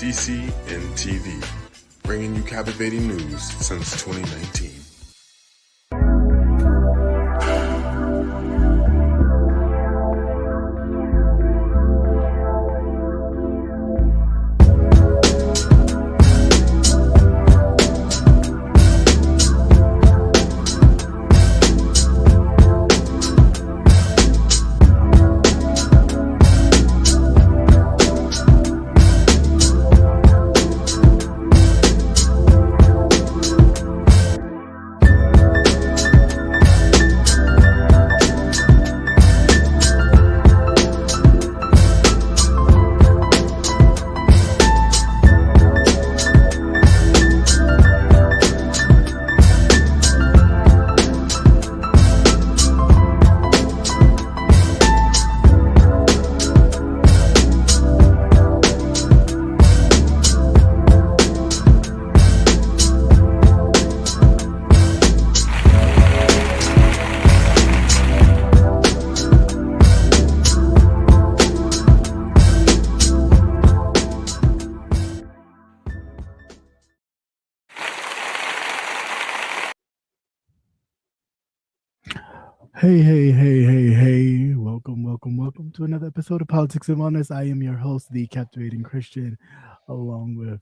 CCN-TV, bringing you captivating news since 2019. Hey. Welcome to another episode of Politics and Wellness. I am your host, the Captivating Christian, along with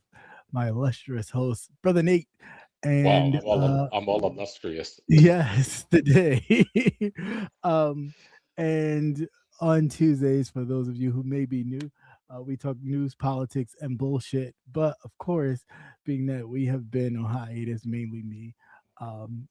my illustrious host, Brother Nate. And I'm all illustrious. yes, today. And on Tuesdays, for those of you who may be new, we talk news, politics, and bullshit. But of course, being that we have been on hiatus, mainly me.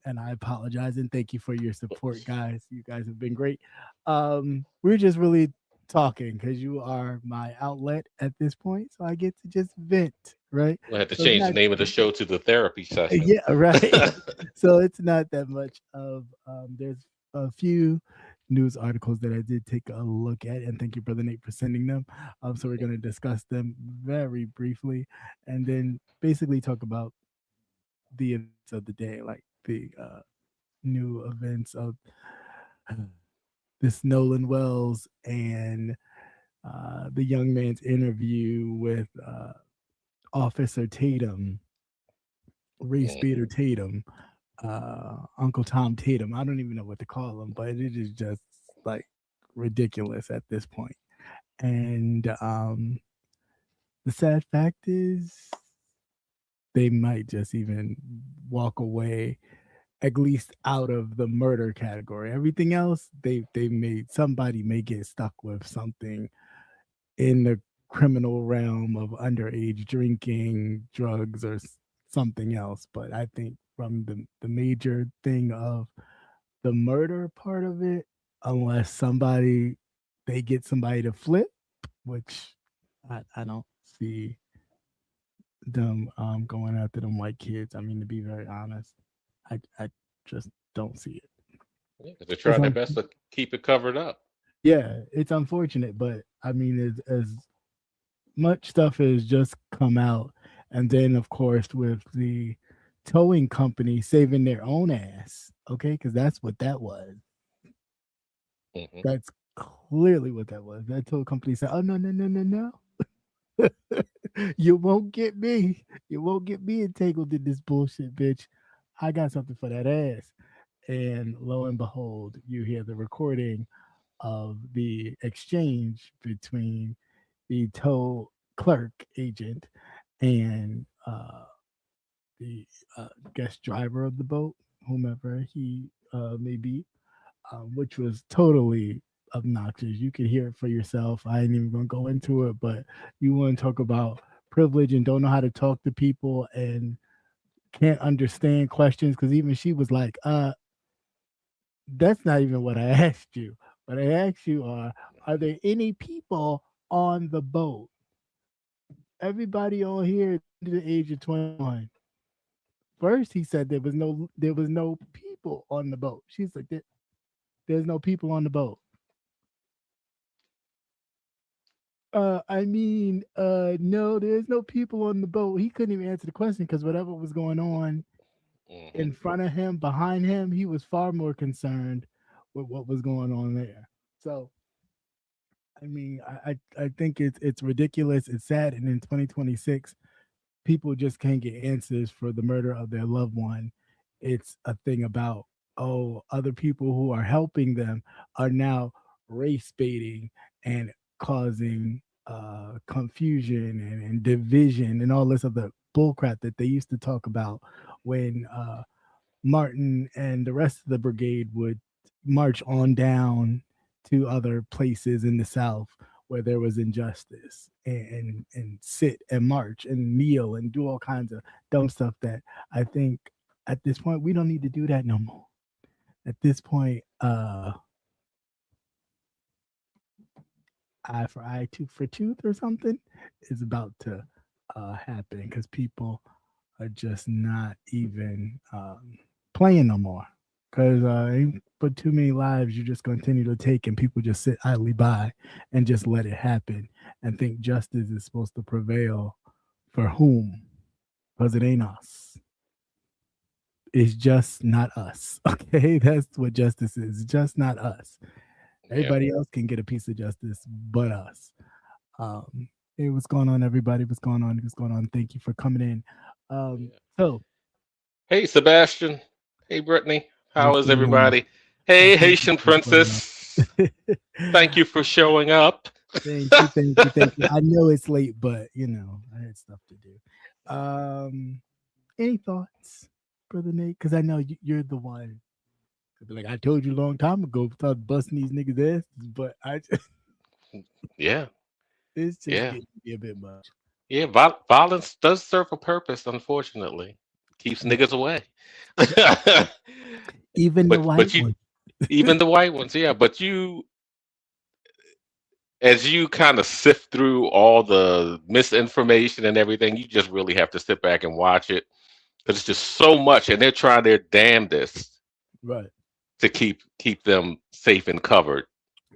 And I apologize and thank you for your support, guys. You guys have been great. We're just really talking because you are my outlet at this point, so I get to just vent, right? We'll have to So change the name of the show to the therapy session. yeah, right. So it's not that much of. There's a few news articles that I did take a look at, and thank you, Brother Nate, for sending them. So we're going to discuss them very briefly, and then basically talk about the events of the day, like the new events of this Nolan Wells and the young man's interview with Officer Tatum, Race Bader Tatum, Uncle Tom Tatum. I don't even know what to call him, but it is just like ridiculous at this point. And the sad fact is, they might just even walk away at least out of the murder category. Everything else, they made somebody may get stuck with something in the criminal realm of underage drinking, drugs, or something else. But I think from the major thing of the murder part of it, unless they get somebody to flip, which I don't see them going after them white kids. I mean, to be very honest, I just don't see it. Yeah, they're trying their best to keep it covered up. Yeah, it's unfortunate, but I mean, as much stuff has just come out, and then of course with the towing company saving their own ass, okay, because that's what that was. That's clearly what that was. That tow company said, "Oh no." You won't get me. You won't get me entangled in this bullshit, bitch. I got something for that ass. And lo and behold, you hear the recording of the exchange between the tow clerk agent and the guest driver of the boat, whomever he may be, which was totally obnoxious. You could hear it for yourself. I ain't even gonna go into it, but you want to talk about privilege and don't know how to talk to people and can't understand questions, because even she was like, that's not even what I asked you. What I asked you are there any people on the boat? Everybody on here is under the age of 21. First, he said there was no people on the boat. She's like, there's no people on the boat. No, there's no people on the boat. He couldn't even answer the question because whatever was going on in front of him, behind him, he was far more concerned with what was going on there. So I mean, I think it's ridiculous. It's sad, and in 2026, people just can't get answers for the murder of their loved one. It's a thing about, oh, other people who are helping them are now race baiting and causing confusion and division and all this other bullcrap that they used to talk about when Martin and the rest of the brigade would march on down to other places in the South where there was injustice and sit and march and kneel and do all kinds of dumb stuff that I think at this point we don't need to do that no more. At this point, eye for eye, tooth for tooth or something is about to happen because people are just not even playing no more. Because ain't but too many lives you just continue to take and people just sit idly by and just let it happen and think justice is supposed to prevail for whom? Because it ain't us. It's just not us. Okay, that's what justice is. Just not us. Everybody else can get a piece of justice but us. Hey, what's going on, everybody? What's going on? What's going on? Thank you for coming in. So, hey, Sebastian. Hey, Brittany. How what's is going on? everybody? Hey, Thank you Haitian for showing princess. Thank you for showing up. Thank you, thank you, thank you. I know it's late, but you know, I had stuff to do. Any thoughts, Brother Nate? Because I know you're the one. Like I told you a long time ago, start busting these niggas' asses, but I just Yeah, it's just yeah, getting to be a bit much. yeah. Violence does serve a purpose, unfortunately. Keeps niggas away. Even the white but you, one. even the white ones, yeah. But you, as you kind of sift through all the misinformation and everything, you just really have to sit back and watch it because it's just so much, and they're trying their damnedest Right. to keep them safe and covered.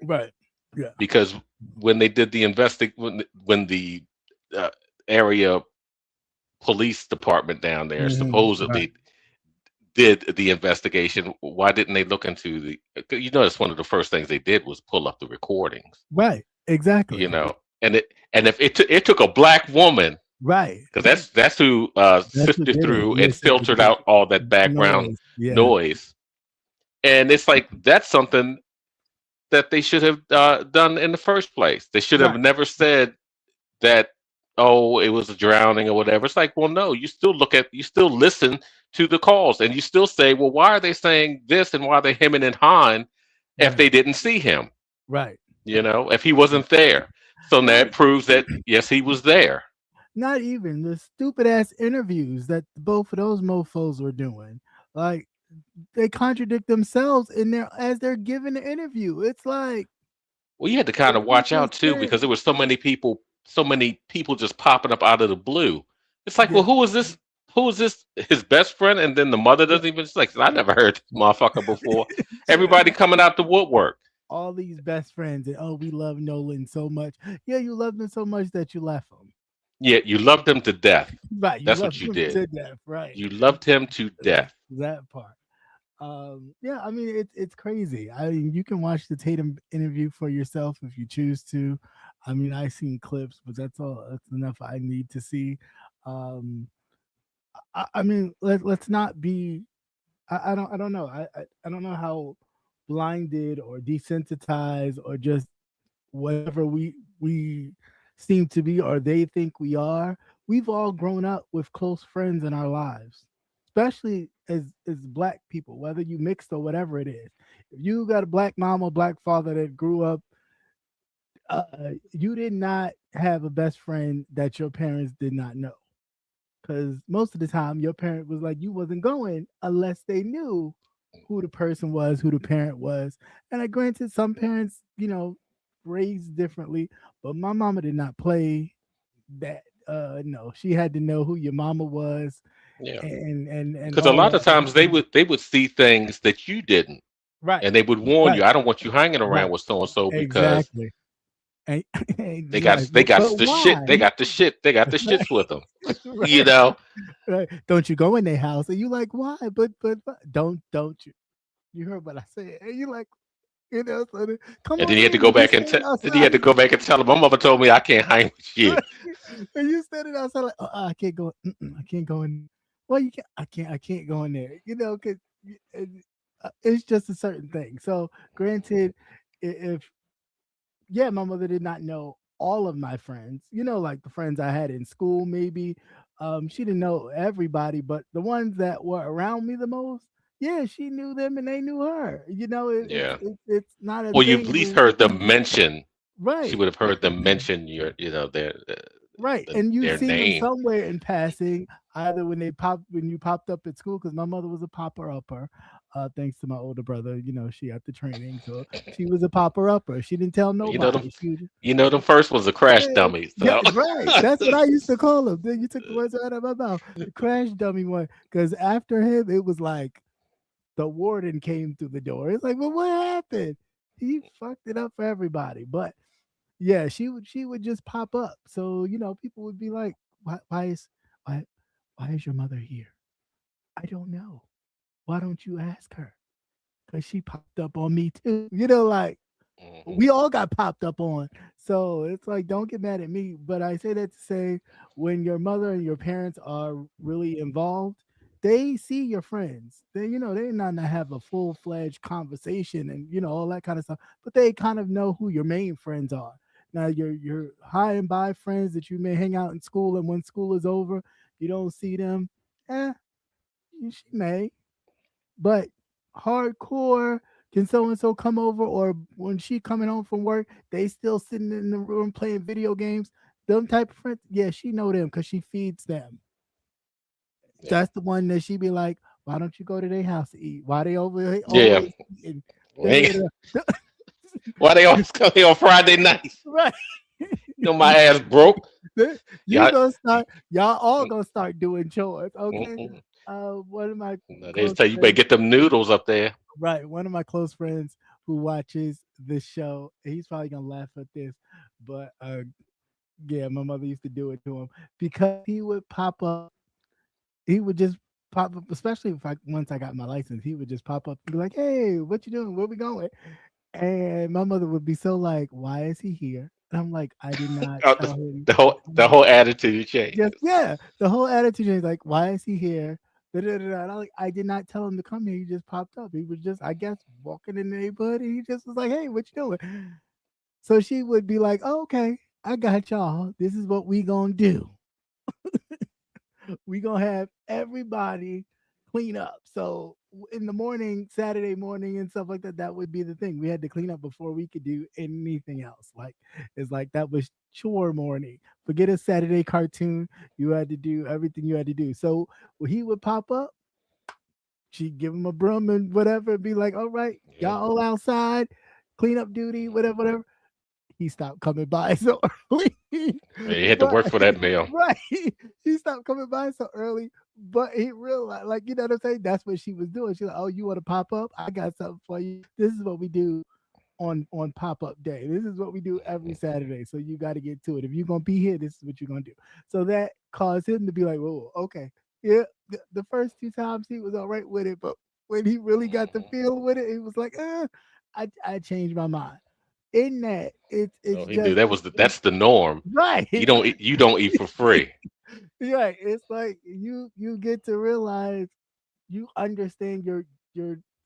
Right. Yeah. Because when they did the when the uh, area police department down there supposedly did the investigation, why didn't they look into the? You notice one of the first things they did was pull up the recordings. Right. Exactly. You know, and if it took a black woman, Right. because that's who That's what sifted did it. through and Yes, filtered out all that background noise. And it's like that's something that they should have done in the first place. They should have never said that, oh, it was a drowning or whatever. It's like, well, no, you still listen to the calls and you still say, well, why are they saying this and why are they hemming and hawing if they didn't see him? Right. You know, if he wasn't there. So that proves that, yes, he was there. Not even the stupid ass interviews that both of those mofos were doing. Like, they contradict themselves as they're giving the interview. It's like, well, you had to kind of watch out too, because there were so many people just popping up out of the blue. It's like, well, who is this? Who is this? His best friend? And then the mother doesn't even. It's like, I never heard this motherfucker before. Everybody coming out the woodwork. All these best friends, and oh, we love Nolan so much. Yeah, you loved him so much that you left him. Yeah, you loved him to death. Right, that's what you did. To death, right. You loved him to death. That part. Yeah, I mean it's crazy. I mean, you can watch the Tatum interview for yourself if you choose to. I mean, I've seen clips, but that's all. That's enough I need to see. I mean, let's not be. I don't know. I don't know how blinded or desensitized or just whatever we seem to be or they think we are. We've all grown up with close friends in our lives, especially as black people, whether you mixed or whatever it is. If you got a black mom or black father that grew up, you did not have a best friend that your parents did not know. Because most of the time your parent was like, you wasn't going unless they knew who the person was, who the parent was. And I granted some parents, you know, raised differently, but my mama did not play that. No, she had to know who your mama was. Yeah, and because a lot of times they would see things that you didn't, right? And they would warn you. I don't want you hanging around with so and so because and they got the shit. They got the shit. They got the shits with them. You know, right? Don't you go in their house? And you like, why? But don't you? You heard what I said? And you like, You know, so come And then on he had to in. go And you back and standing then he had outside. to go back and tell him, my mother told me I can't hang with you. And you standing outside like, I can't go. I can't go in. Well, you can't. I can't go in there. You know, because it's just a certain thing. So, granted, if yeah, my mother did not know all of my friends. You know, like the friends I had in school, maybe. She didn't know everybody, but the ones that were around me the most, yeah, she knew them and they knew her. You know, Yeah. it's not a Well, you've at thing least where heard them mention. She right. would have heard them mention Right, and you've their seen them name. somewhere in passing, either when you popped up at school, because my mother was a popper upper, thanks to my older brother. You know, she got the training, so she was a popper upper. She didn't tell You know them. nobody. She would, You know them first was a crash yeah, dummy. yeah, So right. That's what I used to call him. Then you took the words right out of my mouth. The crash dummy one, because after him, it was like the warden came through the door. It's like, well, what happened? He fucked it up for everybody, but yeah, she would just pop up. So, you know, people would be like, why why is your mother here? I don't know. Why don't you ask her? Because she popped up on me too. You know, like Mhm. we all got popped up on. So it's like, don't get mad at me. But I say that to say when your mother and your parents are really involved, they see your friends. They're not gonna have a full-fledged conversation and all that kind of stuff, but they kind of know who your main friends are. Now your high and by friends that you may hang out in school, and when school is over, you don't see them. Eh, she may. But hardcore, can so and so come over? Or when she coming home from work, they still sitting in the room playing video games. Them type of friends, yeah, she know them because she feeds them. Yeah. That's the one that she be like, why don't you go to their house to eat? Why they over here Yeah. always eating? Why they always come here on Friday nights? Right. You know my ass broke. You Yeah. gonna start, y'all all gonna start doing chores, okay? Mm-mm. One of my No, they close just tell you better friends, get them noodles up there. right? One of my close friends who watches this show, he's probably gonna laugh at this, but yeah, my mother used to do it to him because he would pop up. He would just pop up, especially if I once I got my license, he would just pop up and be like, "Hey, what you doing? Where we going?" And my mother would be so like, "Why is he here?" And I'm like, "I did not Uh, tell him The to whole the come." whole attitude Just changes. yeah, the whole attitude is like, "Why is he here?" Da, da, da, da. And I'm like, I did not tell him to come here. He just popped up. He was just, I guess, walking in the neighborhood, and he just was like, "Hey, what you doing?" So she would be like, oh, "Okay, I got y'all. This is what we gonna do. We gonna have everybody clean up." So in the morning, Saturday morning and stuff like that, that would be the thing. We had to clean up before we could do anything else. Like it's like that was chore morning. Forget a Saturday cartoon. You had to do everything you had to do. So when he would pop up, she'd give him a broom and whatever, and be like, "All right, Yeah. y'all all outside, clean up duty, whatever, whatever." He stopped coming by so early. Yeah, you had to But work for that meal. right, he stopped coming by so early. But he realized, like, you know what I'm saying? That's what she was doing. She's like, "Oh, you want to pop up? I got something for you. This is what we do on pop up day. This is what we do every Saturday. So you got to get to it. If you're gonna be here, this is what you're gonna do." So that caused him to be like, "Whoa, okay, yeah." The first two times he was all right with it, but when he really got the feel with it, he was like, I changed my mind." In that, it's So he knew just that's the norm. right. You don't eat for free. Right. It's like you get to realize you understand your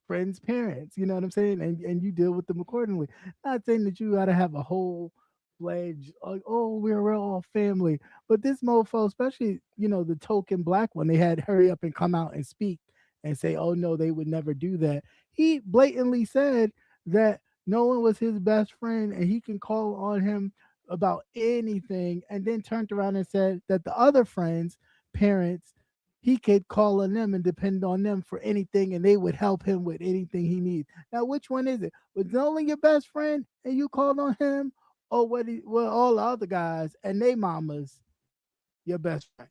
friends' parents, you know what I'm saying? And you deal with them accordingly. Not saying that you gotta have a whole fledged like, oh, we're all family. But this mofo, especially, the token black one, they had hurry up and come out and speak and say, oh no, they would never do that. He blatantly said that no one was his best friend and he can call on him about anything, and then turned around and said that the other friends, parents, he could call on them and depend on them for anything, and they would help him with anything he needs. Now, which one is it? Was it only your best friend and you called on him, or all the other guys and they mamas your best friend?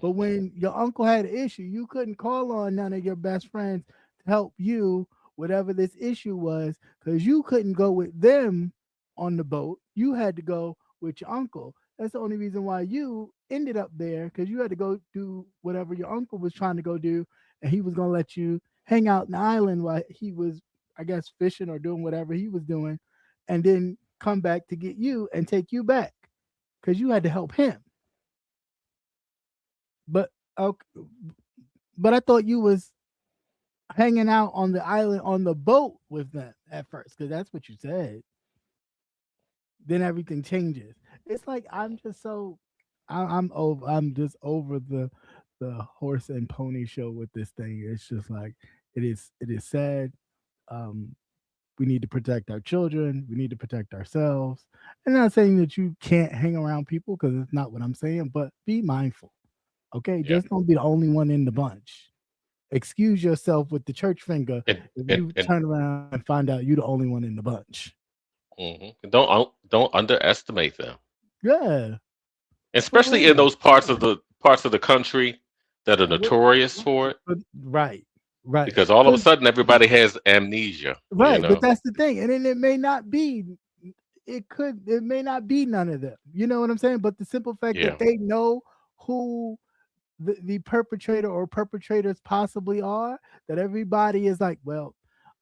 But when your uncle had an issue, you couldn't call on none of your best friends to help you, whatever this issue was, because you couldn't go with them on the boat. You had to go with your uncle. That's the only reason why you ended up there, because you had to go do whatever your uncle was trying to go do, and he was going to let you hang out in the island while he was, I guess, fishing or doing whatever he was doing, and then come back to get you and take you back because you had to help him. But okay, but I thought you was hanging out on the island on the boat with them at first because that's what you said. Then everything changes. It's like I'm just so I'm over. I'm just over the horse and pony show with this thing. It's just like it is. It is sad. Um, we need to protect our children. We need to protect ourselves. I'm not saying that you can't hang around people because it's not what I'm saying. But be mindful. Okay, Yeah. just don't be the only one in the bunch. Excuse yourself with the church finger if you turn around and find out you're the only one in the bunch. Don't underestimate them. Yeah, Especially in those parts of the country that are notorious for it. Right. Because all of a sudden everybody has amnesia. Right, but that's the thing. And then it may not be none of them. You know what I'm saying? But the simple fact that they know who the perpetrator or perpetrators possibly are, that everybody is like, well,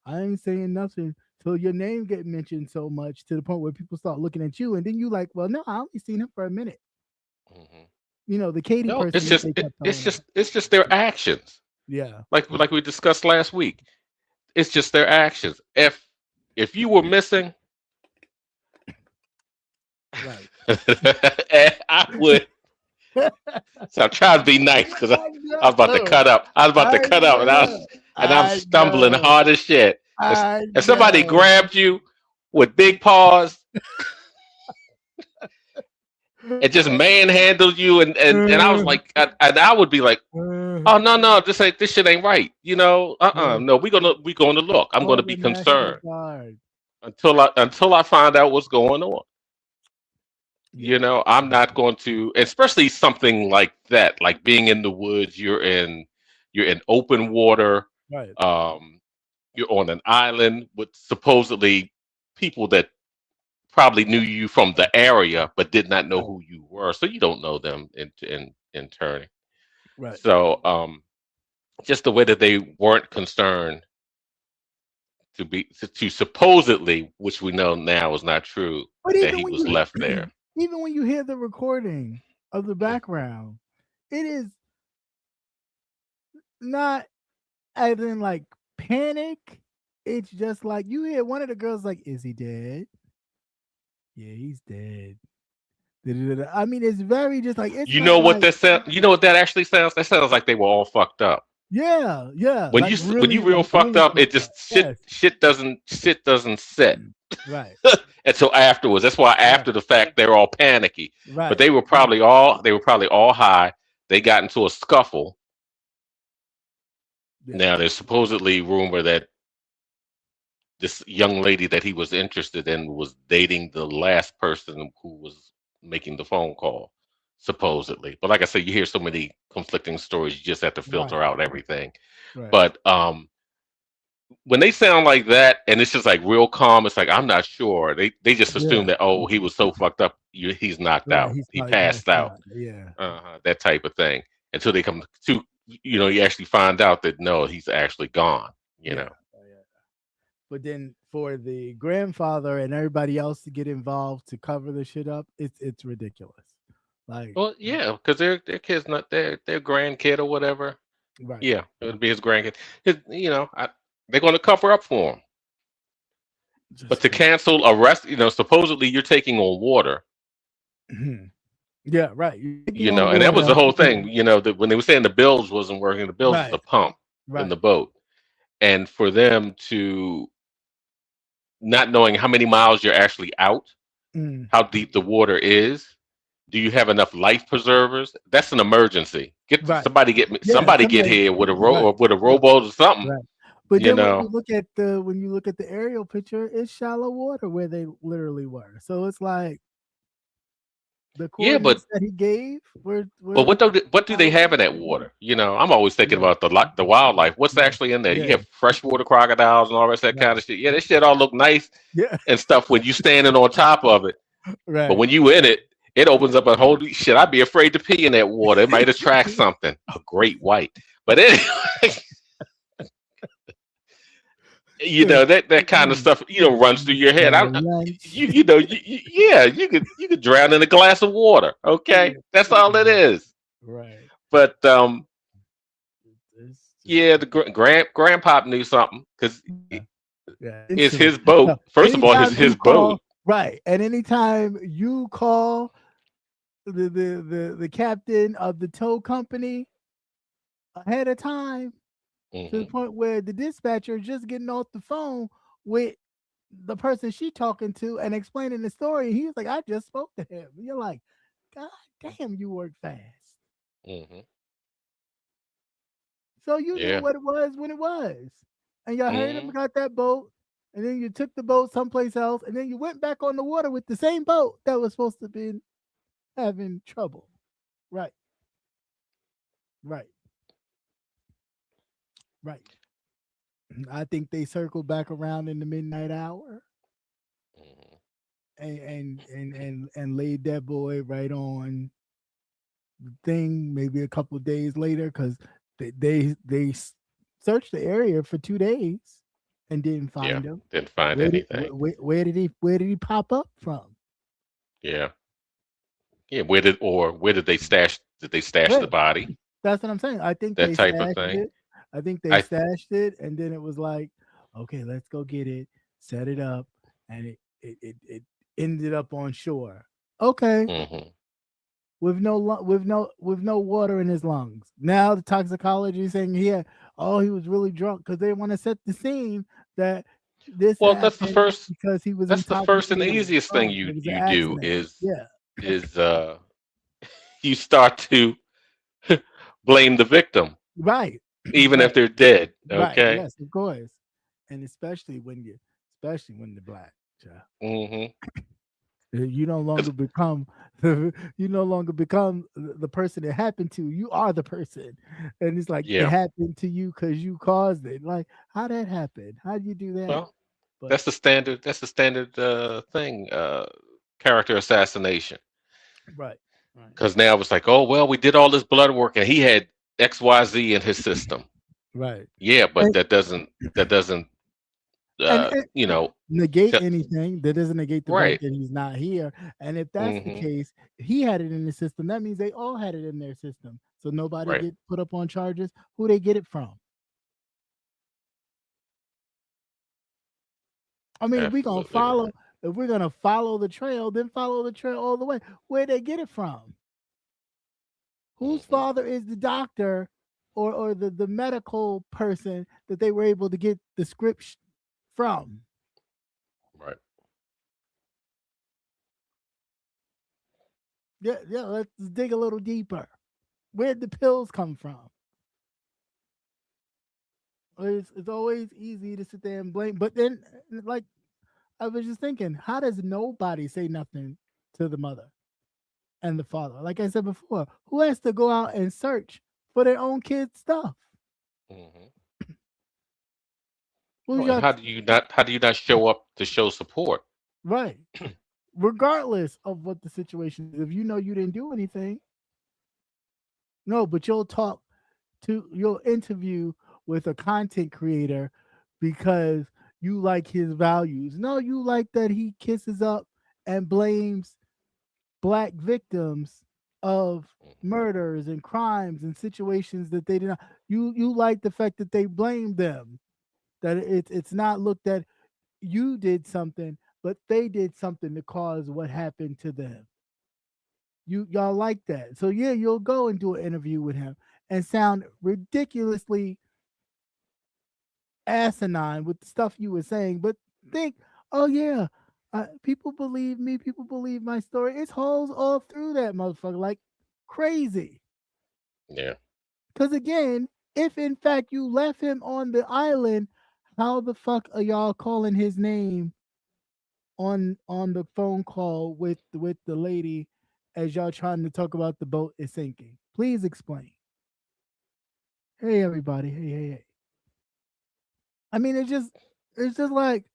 I ain't saying nothing till your name get mentioned so much to the point where people start looking at you, and then you like, well, no, I only seen him for a minute. Mm-hmm. You know, the Katie person. It's just their actions. Yeah, like we discussed last week. It's just their actions. If you were missing, right, I would. So I'm trying to be nice because I was about to cut up. And I'm stumbling hard as shit. If somebody grabbed you with big paws and just manhandled you, and I was like, and I would be like, oh no, this shit ain't right. You know, no, we gonna look. I'm gonna be concerned until I find out what's going on. You know, I'm not going to, especially something like that, like being in the woods. You're in open water. Right. You're on an island with supposedly people that probably knew you from the area, but did not know who you were. So you don't know them in turning. Right. So, just the way that they weren't concerned to supposedly, which we know now is not true, that he was left there. Even when you hear the recording of the background, it is not as in like panic. It's just like you hear one of the girls like, "Is he dead?" Yeah, he's dead. I mean, it's very just like it's. You know what that sound? You know what that actually sounds? That sounds like they were all fucked up. Yeah. When you real fucked up, it just shit doesn't sit. Right. Until afterwards. That's why after the fact they're all panicky. Right. But they were probably all high. They got into a scuffle. Yeah. Now there's supposedly rumor that this young lady that he was interested in was dating the last person who was making the phone call, supposedly. But like I said, you hear so many conflicting stories, you just have to filter out everything. Right. But when they sound like that and it's just like real calm, it's like I'm not sure. They just assume that he was so fucked up, he's knocked out, he passed out. Yeah, that type of thing. Until they come to you actually find out that no, he's actually gone. You know. But then for the grandfather and everybody else to get involved to cover the shit up, it's ridiculous. Like, well, yeah, because their kid's not their grandkid or whatever. Right. Yeah, it would be his grandkid. They're going to cover up for him. But to cancel arrest, supposedly you're taking on water. Mm-hmm. Yeah, right. And that was the whole thing. When they were saying the bilge wasn't working, the bilge was the pump in the boat, and for them to not knowing how many miles you're actually out, how deep the water is. Do you have enough life preservers? That's an emergency. Somebody get here with a rowboat or something. Right. But then when you look at the aerial picture, it's shallow water where they literally were. So it's like the coordinates that he gave were but what do they have in that water? I'm always thinking about the wildlife. What's actually in there? You have freshwater crocodiles and all that kind of shit. Yeah, that shit all look nice and stuff when you standing on top of it. Right. But when you in it, it opens up a whole shit. I'd be afraid to pee in that water. It might attract something. A great white. But anyway. You know, that kind of stuff, runs through your head. Yeah, you could drown in a glass of water. Okay, that's all it is. Right. But It's yeah, the grandpop knew something because yeah, it's instantly. his boat. No, First of all, it's anytime you his boat. call, right, and anytime you call the captain of the tow company ahead of time to the Hmm. point where the dispatcher is just getting off the phone with the person she talking to and explaining the story, he's like, I just spoke to him. You're like, God damn, you work fast. Hmm. So you knew Yeah. what it was when it was. And y'all hurried up Hmm. and got that boat. And then you took the boat someplace else. And then you went back on the water with the same boat that was supposed to be having trouble. Right. Right. Right. I think they circled back around in the midnight hour Hmm. and laid that boy right on the thing maybe a couple of days later because they searched the area for 2 days and didn't Yeah. find him. Didn't find anything. Where did he pop up from? Yeah. Yeah. Where did they stash? Did they stash the Right. body? That's what I'm saying. I think That they type of stashed thing. it. I think they I. stashed it, and then it was like, okay, let's go get it, set it up, and it ended up on shore. Okay, Hmm. with no water in his lungs. Now the toxicology is saying he was really drunk because they want to set the scene that this Well, that's the happened first. because he was That's the first and the intoxicated and easiest thing drunk. you It was an you do accident. is Yeah, is you start to blame the victim, right, even if right, they're dead. right. Okay. Yes, of course, and especially when the black child. Hmm. You no longer become the person it happened to. You are the person, and it's like it Yeah. happened to you because you caused it. Like how that happened? How did you do that? Well, But that's the standard. That's the standard thing. Character assassination. right, right, Because now it's like, oh well, we did all this blood work, and he had XYZ in his system. right, Yeah, but and that doesn't and, uh, and you know. negate T- anything that doesn't negate the fact right. that he's not here. And if that's the Hmm. case, he had it in the system. That means they all had it in their system. So nobody Right. get put up on charges. Who they get it from? I mean, Absolutely right. if we're gonna follow the trail, then follow the trail all the way. Where they get it from? Whose Hmm. father is the doctor or the medical person that they were able to get the script from? Right. Yeah, yeah, let's dig a little deeper. Where'd the pills come from? It's always easy to sit there and blame, but then like I was just thinking, how does nobody say nothing to the mother and the father? Like I said before, who has to go out and search for their own kids' stuff? Hmm. Who's Oh, and your how do you not show up to show support? right? Regardless of what the situation is, if you know you didn't do anything, no, but you'll interview with a content creator because you like his values. No, you like that he kisses up and blames black victims of Hmm. murders and crimes and situations that they did not. You like the fact that they blame them. That it's not looked at you did something, but they did something to cause what happened to them. Y'all like that. So yeah, you'll go and do an interview with him and sound ridiculously asinine with the stuff you were saying, but think, oh yeah, people believe me, people believe my story. It's holes all through that motherfucker, like crazy. Yeah. Because again, if in fact you left him on the island, how the fuck are y'all calling his name on the phone call with the lady as y'all trying to talk about the boat is sinking? Please explain. Hey everybody, hey. I mean, it's just like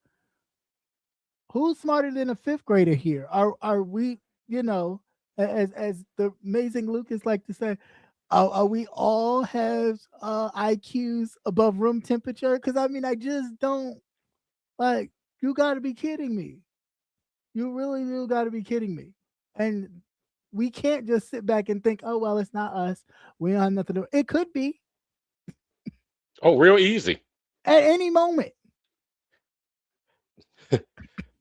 who's smarter than a fifth grader here? Are we, as the amazing Lucas like to say, are we all have IQs above room temperature? Because I mean, I just don't. Like, you got to be kidding me. You really do got to be kidding me. And we can't just sit back and think, oh, well, it's not us. We don't have nothing to do. It could be Oh, real easy. at any moment.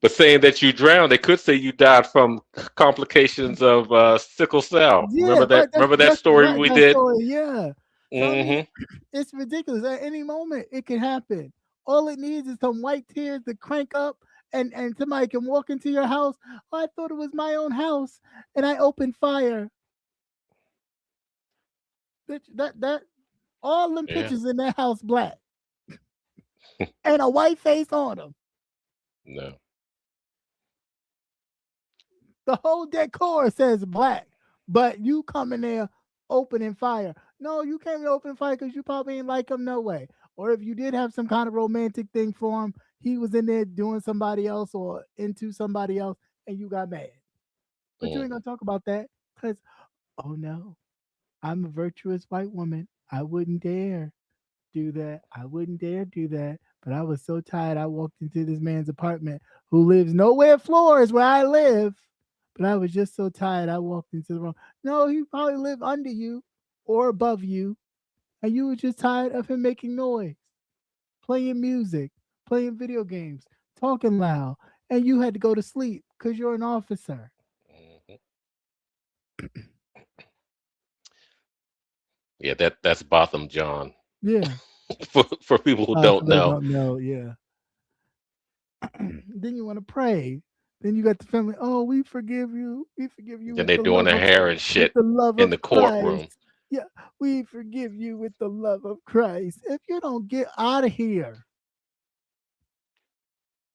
But saying that you drowned, they could say you died from complications of sickle cell. Yeah, Remember that? right. Remember that That's story right. we That did? story, yeah. So I mean, Hmm. it's ridiculous. At any moment, it can happen. All it needs is some white tears to crank up, and somebody can walk into your house. Oh, I thought it was my own house, and I opened fire. Bitch, that all them Yeah. pictures in that house black and a white face on them. No. The whole decor says black, but you come in there opening fire. No, you can't open fire because you probably ain't like him no way. Or if you did have some kind of romantic thing for him, he was in there doing somebody else or into somebody else, and you got mad. But you ain't gonna talk about that because, oh no, I'm a virtuous white woman. I wouldn't dare do that. I wouldn't dare do that. But I was so tired. I walked into this man's apartment who lives nowhere floors where I live. But I was just so tired. I walked into the room. No, he probably lived under you or above you. And you were just tired of him making noise, playing music, playing video games, talking loud. And you had to go to sleep because you're an officer. Mhm. Yeah, that's Botham John. Yeah. For people who For don't those who know. don't know, yeah. Then you want to pray. Then you got the family. Oh, we forgive you. We forgive you Then with they're the doing love their of hair and with shit the love in of the courtroom. Christ. Yeah, we forgive you with the love of Christ. If you don't get out of here,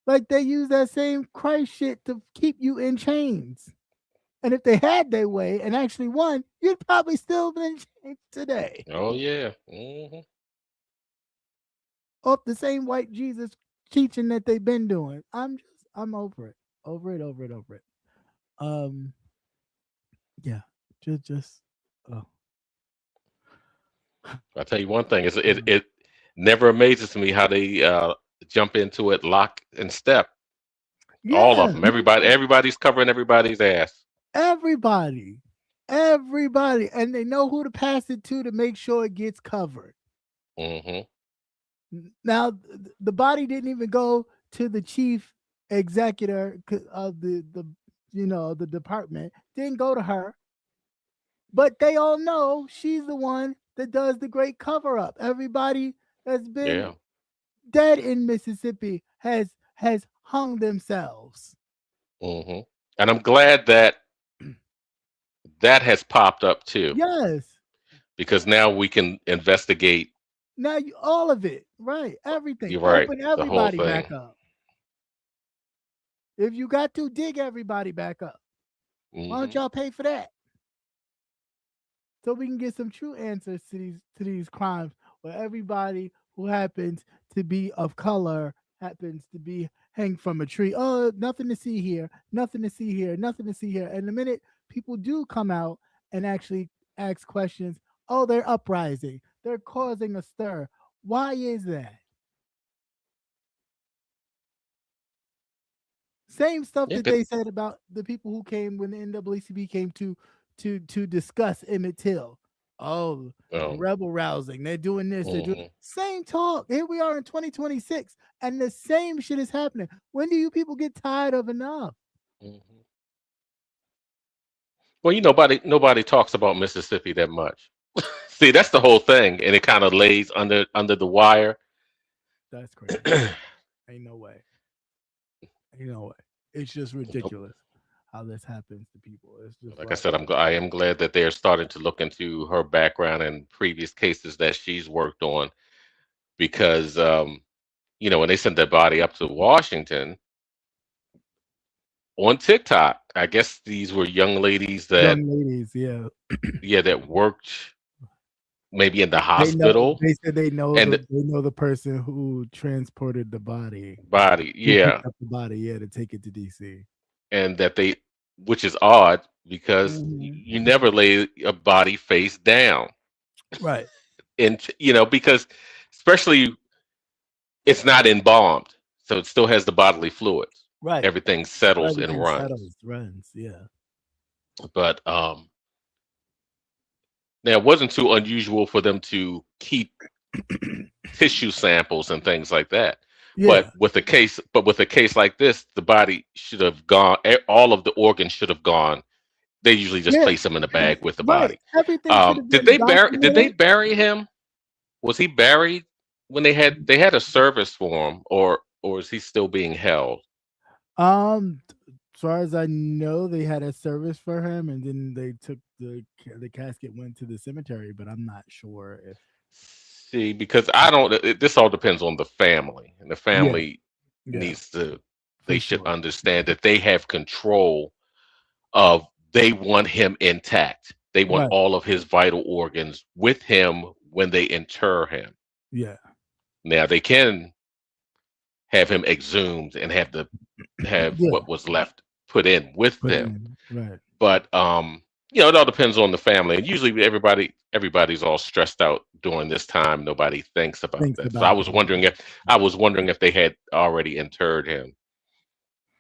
like they use that same Christ shit to keep you in chains. And if they had their way and actually won, you'd probably still be in chains today. Oh yeah. Hmm. Off the same white Jesus teaching that they've been doing. I'm over it. Over it, over it, over it. Um, yeah. Just oh. I'll tell you one thing, is it never amazes me how they jump into it lock and step. All of Yeah, them. Everybody's covering everybody's ass. everybody. And they know who to pass it to make sure it gets covered. Hmm. Now, the body didn't even go to the chief executor of the the department. Didn't go to her, but they all know she's the one that does the great cover up. Everybody that's been Yeah. dead in Mississippi has hung themselves. Hmm. And I'm glad that that has popped up too, Yes. because now we can investigate. Now all of it, right? Everything. You're right. Open The whole everybody back thing. up. If you got to dig everybody back up, why don't Hmm. y'all pay for that? So we can get some true answers to these crimes where everybody who happens to be of color happens to be hanged from a tree. Oh, nothing to see here, nothing to see here, nothing to see here. And the minute people do come out and actually ask questions, oh, they're uprising, they're causing a stir. Why is that? Same stuff Yeah. that they said about the people who came when the NAACP came to discuss Emmett Till. Oh, Oh. rebel rousing. They're doing this. They're doing Hmm. same talk. Here we are in 2026, and the same shit is happening. When do you people get tired of enough? Hmm. Well, nobody talks about Mississippi that much. See, that's the whole thing, and it kind of lays under the wire. That's crazy. Ain't no way. Ain't no way. It's just ridiculous how this happens to people. It's just Like I said, I am glad that they're starting to look into her background and previous cases that she's worked on, because when they sent that body up to Washington on TikTok, I guess these were young ladies that young ladies, yeah. that worked maybe in the They hospital said they know and the person who transported the body. body, Who yeah, picked up the body, to take it to DC. and that which is odd because Mhm. you never lay a body face down, Right. and because especially it's not embalmed. So it still has the bodily fluids. Right. Everything settles and Everything runs. runs. Yeah. But now it wasn't too unusual for them to keep tissue samples and things like that. Yeah. But with a case like this, the body should have gone. All of the organs should have gone. They usually just Yeah. place them in a bag with the Right. body. Everything should have Did been they bury? Did they documented. bury him? Was he buried when they had a service for him, or is he still being held? As far as I know, they had a service for him, and then they took the casket went to the cemetery. But I'm not sure if See, because I don't. This all depends on the family, and the yeah, family yeah, needs to. for They should sure. understand that they have control of. They want him intact. They want Right. all of his vital organs with him when they inter him. Yeah. Now they can have him exhumed and have Yeah. what was left put in with Put them. in. Right. But it all depends on the family. And usually everybody's all stressed out during this time. Nobody thinks about Thinks that. So I about was it. wondering if they had already interred him.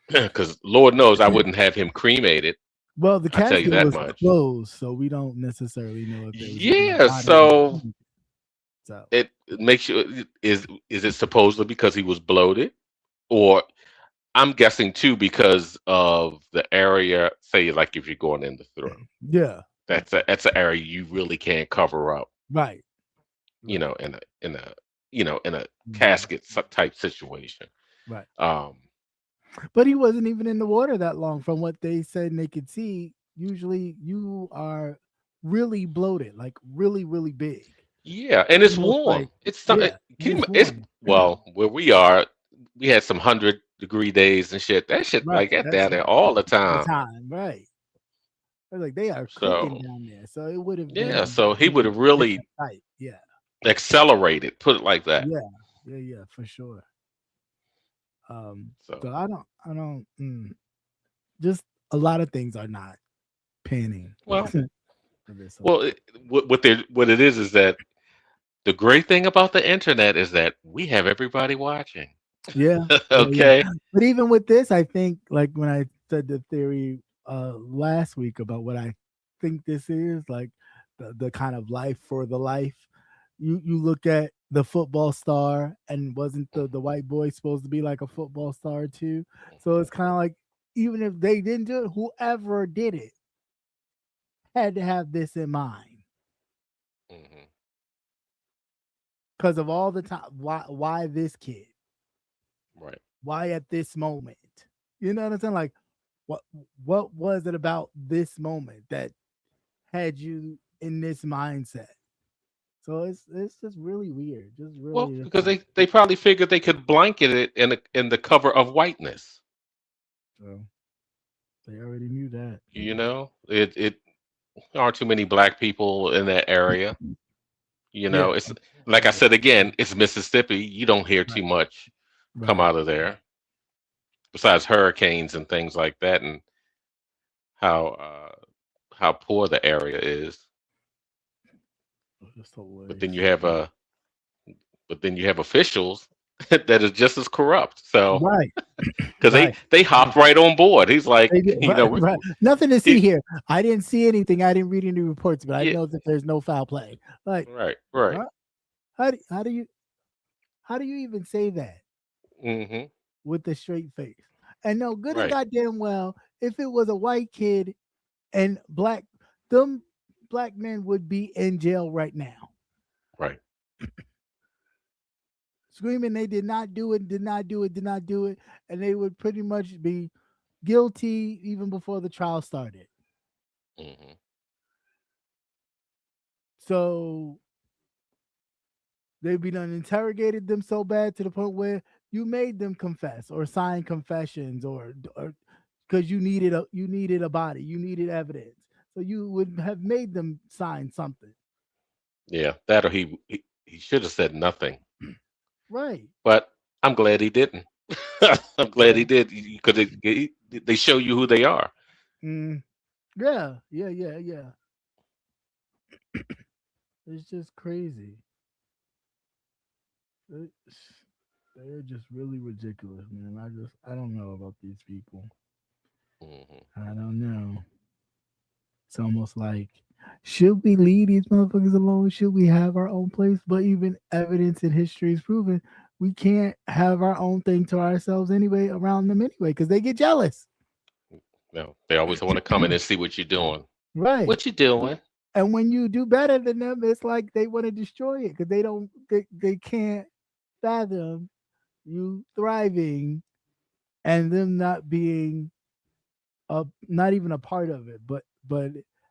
Because Lord knows I wouldn't have him cremated. Well, the I tell you casket that was much. closed, so we don't necessarily know if there was Yeah, any body so in it. So it makes you is it supposedly because he was bloated? Or I'm guessing too because of the area, say like if you're going in the throat. yeah. That's an area you really can't cover up, Right. in a Mhm. casket type situation. Right. Um, But he wasn't even in the water that long, from what they said and they could see. Usually, you are really bloated, like really, really big. yeah, and it's Almost warm. like It's yeah, and it's it's warm. well where we are. We had some 100-degree days and shit. That shit Right. like that That's down there all the all the time. time. Right. They're like they are cooking So down there, so it would have yeah, been so he would have really different type. Yeah. accelerated. Put it like that. Yeah. Yeah. Yeah. For sure. So So I don't. Just a lot of things are not panning well, for this whole. well, what it is that the great thing about the internet is that we have everybody watching. Yeah. Yeah. Yeah. Okay. But even with this, I think like when I said the theory last week about what I think this is, like the kind of life for the life. You look at the football star, and wasn't the white boy supposed to be like a football star too? So it's kind of like even if they didn't do it, whoever did it had to have this in mind Hmm. because of all the time. Why this kid? Right. Why at this moment? You know what I'm saying? Like what what was it about this moment that had you in this mindset? So it's just really weird. Just Well, really because they probably figured they could blanket it in the cover of whiteness. so they already knew that. It there aren't too many black people in that area. Yeah. It's like I Right. said again, it's Mississippi. You don't hear Right. too much come Right. out of there besides hurricanes and things like that, and how how poor the area is. That's But hilarious. then you have officials that are just as corrupt. So Right. because Right. they hopped right on board. He's like, They did, right, we, right. Nothing to see he, here. I didn't see anything. I didn't read any reports, but I yeah, know that there's no foul play. Like, right. huh? How do you even say that Hmm. with a straight face? And no good and Right. goddamn well, if it was a white kid and them black men would be in jail right now, Right. screaming they did not do it, did not do it, did not do it, and they would pretty much be guilty even before the trial started. Hmm. So they've been interrogated them so bad to the point where you made them confess or sign confessions or because you needed a body, you needed evidence. So you would have made them sign something. Yeah, that or he should have said nothing. Right. But I'm glad he didn't. I'm glad he did because they show you who they are. Mm, yeah. It's just crazy. It- They're just really ridiculous, man. I don't know about these people. Mhm. I don't know. It's almost like, should we leave these motherfuckers alone? Should we have our own place? But even evidence in history is proven we can't have our own thing to ourselves anyway around them anyway because they get jealous. No, they always want to come in and see what you're doing. Right. What you doing? And when you do better than them, it's like they want to destroy it because they can't fathom you thriving and them not being not even a part of it, but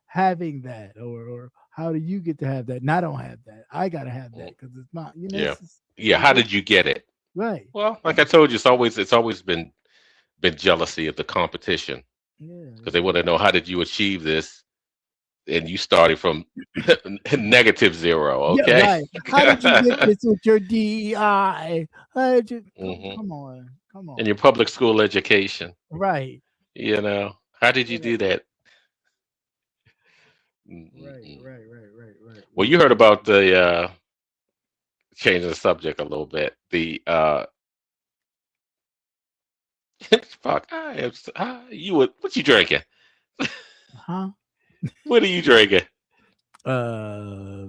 having that, or how do you get to have that? And I don't have that. I gotta have that because it's not, Yeah, it's yeah. How did you get it? right. Well, like I told you, it's always been jealousy of the competition Yeah, because they want to know how did you achieve this, and you started from -0. yeah, Okay. right. How did you get this with your DEI? How did you Hmm. come on, come And on. your public school education. Right, How did you right, do that? right, Mm-mm-mm. right, right, right, right. Well, you heard about the changing the subject a little bit. The fuck, I am. You would. What you drinking? Huh? What are you drinking? A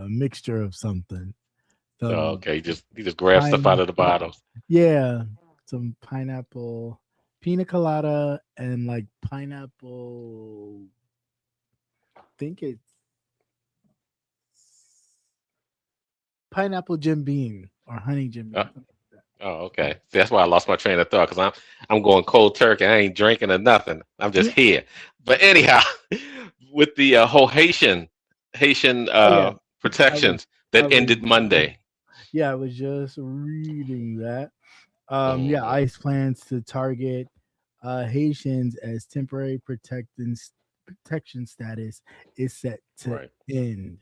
mixture of something. Oh, Some okay, you just grab stuff out of the pineapple. bottles. Yeah, some pineapple, pina colada, and like pineapple. I think it's pineapple Jim Beam or honey Jim Uh, Beam. Something like oh, okay. See, that's why I lost my train of thought because I'm going cold turkey. I ain't drinking or nothing. I'm just that. here. But anyhow, with the whole Haitian Oh yeah, I was, protections I that was, ended Monday. yeah, I was just reading that. Yeah, Hmm. ICE plans to target Haitians as temporary protection status is set to Right. end.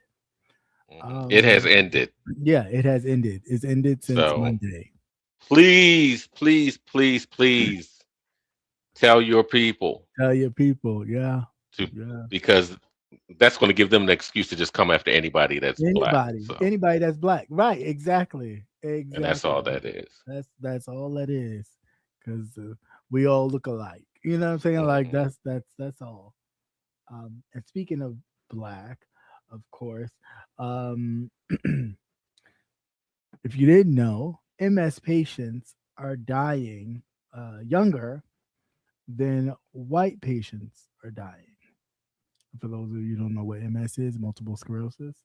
It has Um, ended. yeah, it has ended. It's ended since So Monday. please, please, please, please tell your people Tell your people, yeah, to yeah. because that's going to give them an excuse to just come after anybody that's black. So, Anybody that's black, right? Exactly, and that's all exactly. that is. That's all that is, because we all look alike. You know what I'm saying? Like Hmm. that's all. And speaking of black, of course, um, if you didn't know, MS patients are dying younger than white patients are dying. For those of you who don't know what MS is, multiple sclerosis.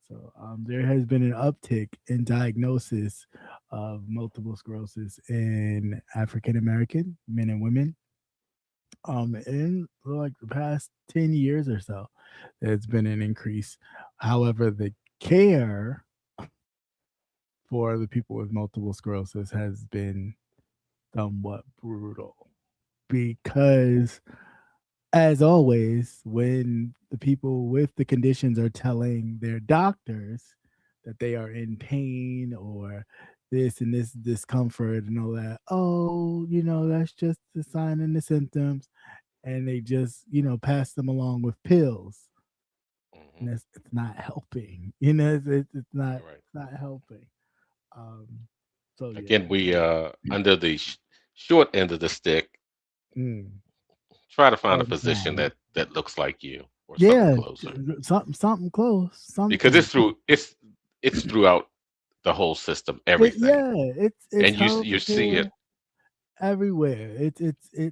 So there has been an uptick in diagnosis of multiple sclerosis in African American men and women. In like the past 10 years or so, there's been an increase. However, the care for the people with multiple sclerosis has been somewhat brutal because, as always, when the people with the conditions are telling their doctors that they are in pain or this and this discomfort and all that, oh, that's just the sign and the symptoms. And they just, pass them along with pills. Hmm. And it's not helping. It's not Right. helping. Um, so yeah. Again, we under the short end of the stick. Mm, Try to find a all the physician time. that looks like you or something Yeah, closer something close, because something. it's throughout the whole system, everything, Yeah, it's and you see healthcare it. everywhere. It's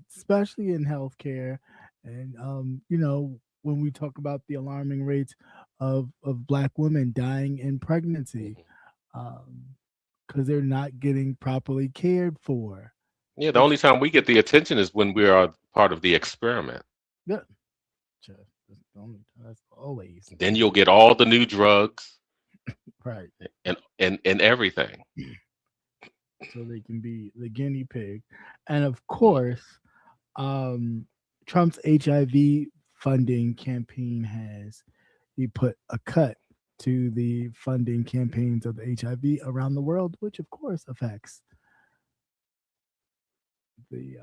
especially in healthcare, and when we talk about the alarming rates of Black women dying in pregnancy, Mhm. um, because they're not getting properly cared for. Yeah, the It's only time we get the attention is when we are part of the experiment. yeah, that's always Then you'll get all the new drugs right. and everything. So they can be the guinea pig, and of Mhm. course, um, Trump's HIV funding campaign he put a cut to the funding campaigns of HIV around the world, which of course affects the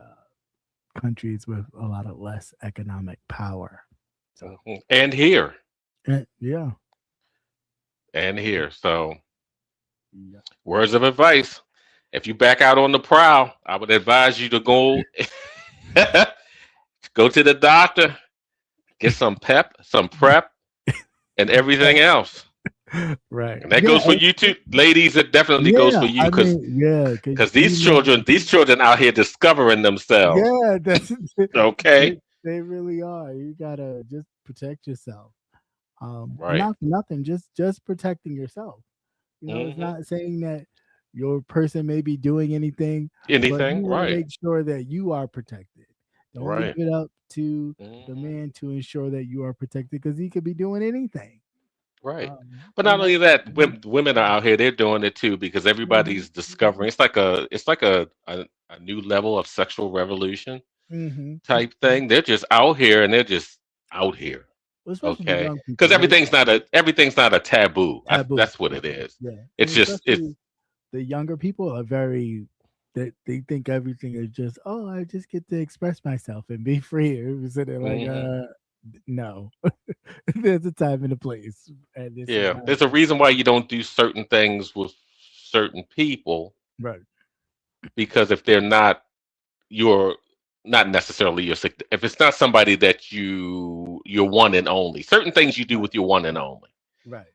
countries with a lot of less economic power. So, Mhm. And here, yeah, and here. So Yeah. Words of advice: if you back out on the prowl, I would advise you to go go to the doctor, get some prep, and everything else. Right. And that Yeah. goes for you too, ladies. It definitely goes Yeah. for you I because mean, yeah, because these children out here discovering themselves. yeah, that's Okay, they really are. You gotta just protect yourself. And right? not for nothing, just protecting yourself. It's Hmm. not saying that your person may be doing anything, but you Anything, want to right? make sure that you are protected. Don't leave Right. it up to the Hmm. man to ensure that you are protected because he could be doing anything. Right. Um, But you not know. only that, women are out here. They're doing it too because Mhm, everybody's discovering. It's like a new level of sexual revolution mhm. type thing. They're just out here and they're just out here. Well, especially the Okay, young because people, they everything's not a taboo. taboo. That's what it is. Yeah, and It's just it's especially the younger people are very they think everything is just, oh, I just get to express myself and be free. So they're like, mhm. no, there's a time and a place, and this is Yeah. not There's a reason why you don't do certain things with certain people right. because if they're not your not necessarily if it's not somebody that you're one and only. Certain things you do Right, with your one and only. right,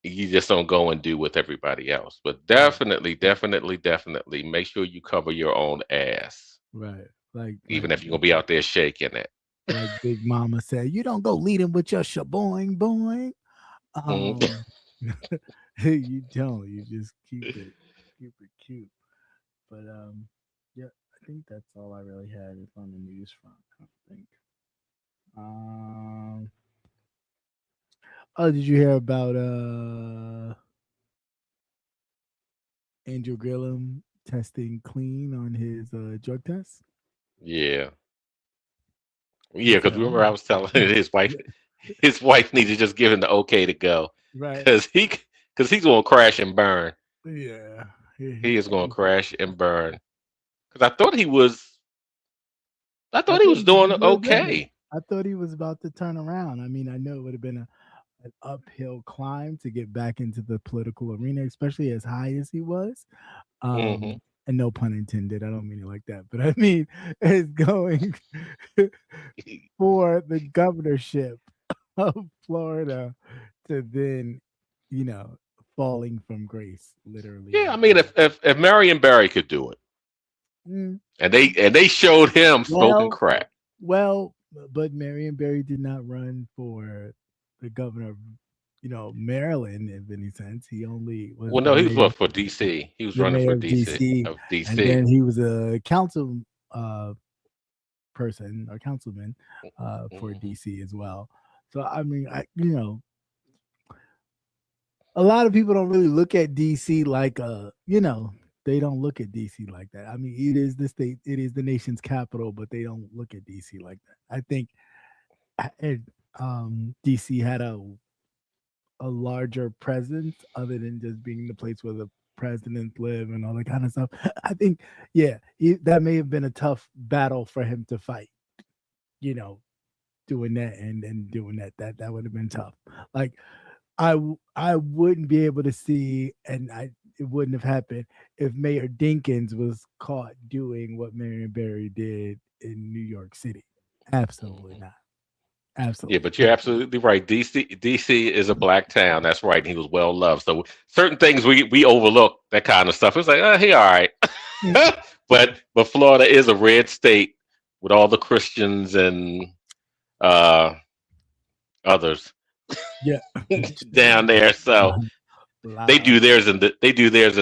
You just don't go and do with everybody else. But right, definitely make sure you cover your own ass, right. Like even if you're gonna be out there shaking it. Big Mama said, you don't go leading with your shaboing boing. Mhm. Um, you don't. You just keep it cute. But yeah, I think that's all I really had is on the news front. I think. Um, oh, did you hear about Andrew Gillum testing clean on his drug test? Yeah, He yeah. said, Because remember, "Oh, I was telling his wife need to just give him the okay to go, right, because he's gonna crash and burn. yeah." He is gonna He said, crash and burn. Because I I thought he thought was he was doing doing real good. okay. I thought he was about to turn around. I mean, I know it would have been an uphill climb to get back into the political arena, especially as high as he was. Hmm. And no pun intended. I don't mean it like that, but I mean is going for the governorship of Florida to then, you know, falling from grace, literally Yeah, I and mean, if Marion Barry could do it, mm, and they showed him smoking well, crack. well, but Marion Barry did not run for the governor of, Maryland in any sense. He only was Well, no, he was what for DC. He was the running mayor for of DC, and DC. then he was a council uh, person or councilman for Mhm. DC as well. So I mean, a lot of people don't really look at DC like they don't look at DC like that. I mean, it is the state, it is the nation's capital, but they don't look at DC like that. I think it, DC had a larger presence other than just being the place where the presidents live and all that kind of stuff. I think, yeah, that may have been a tough battle for him to fight. You know, doing that and doing that would have been tough. Like I wouldn't be able to see, and it wouldn't have happened if Mayor Dinkins was caught doing what Marion Barry did in New York City. Absolutely Mhm. not. Yeah, Absolutely. but you're absolutely right. DC is a black town. That's right. And he was well loved. So certain things we overlook that kind of stuff. It's like, oh, he all right. Mm, But Florida is a red state with all the Christians and uh others yeah. down there. So Loud. they do theirs in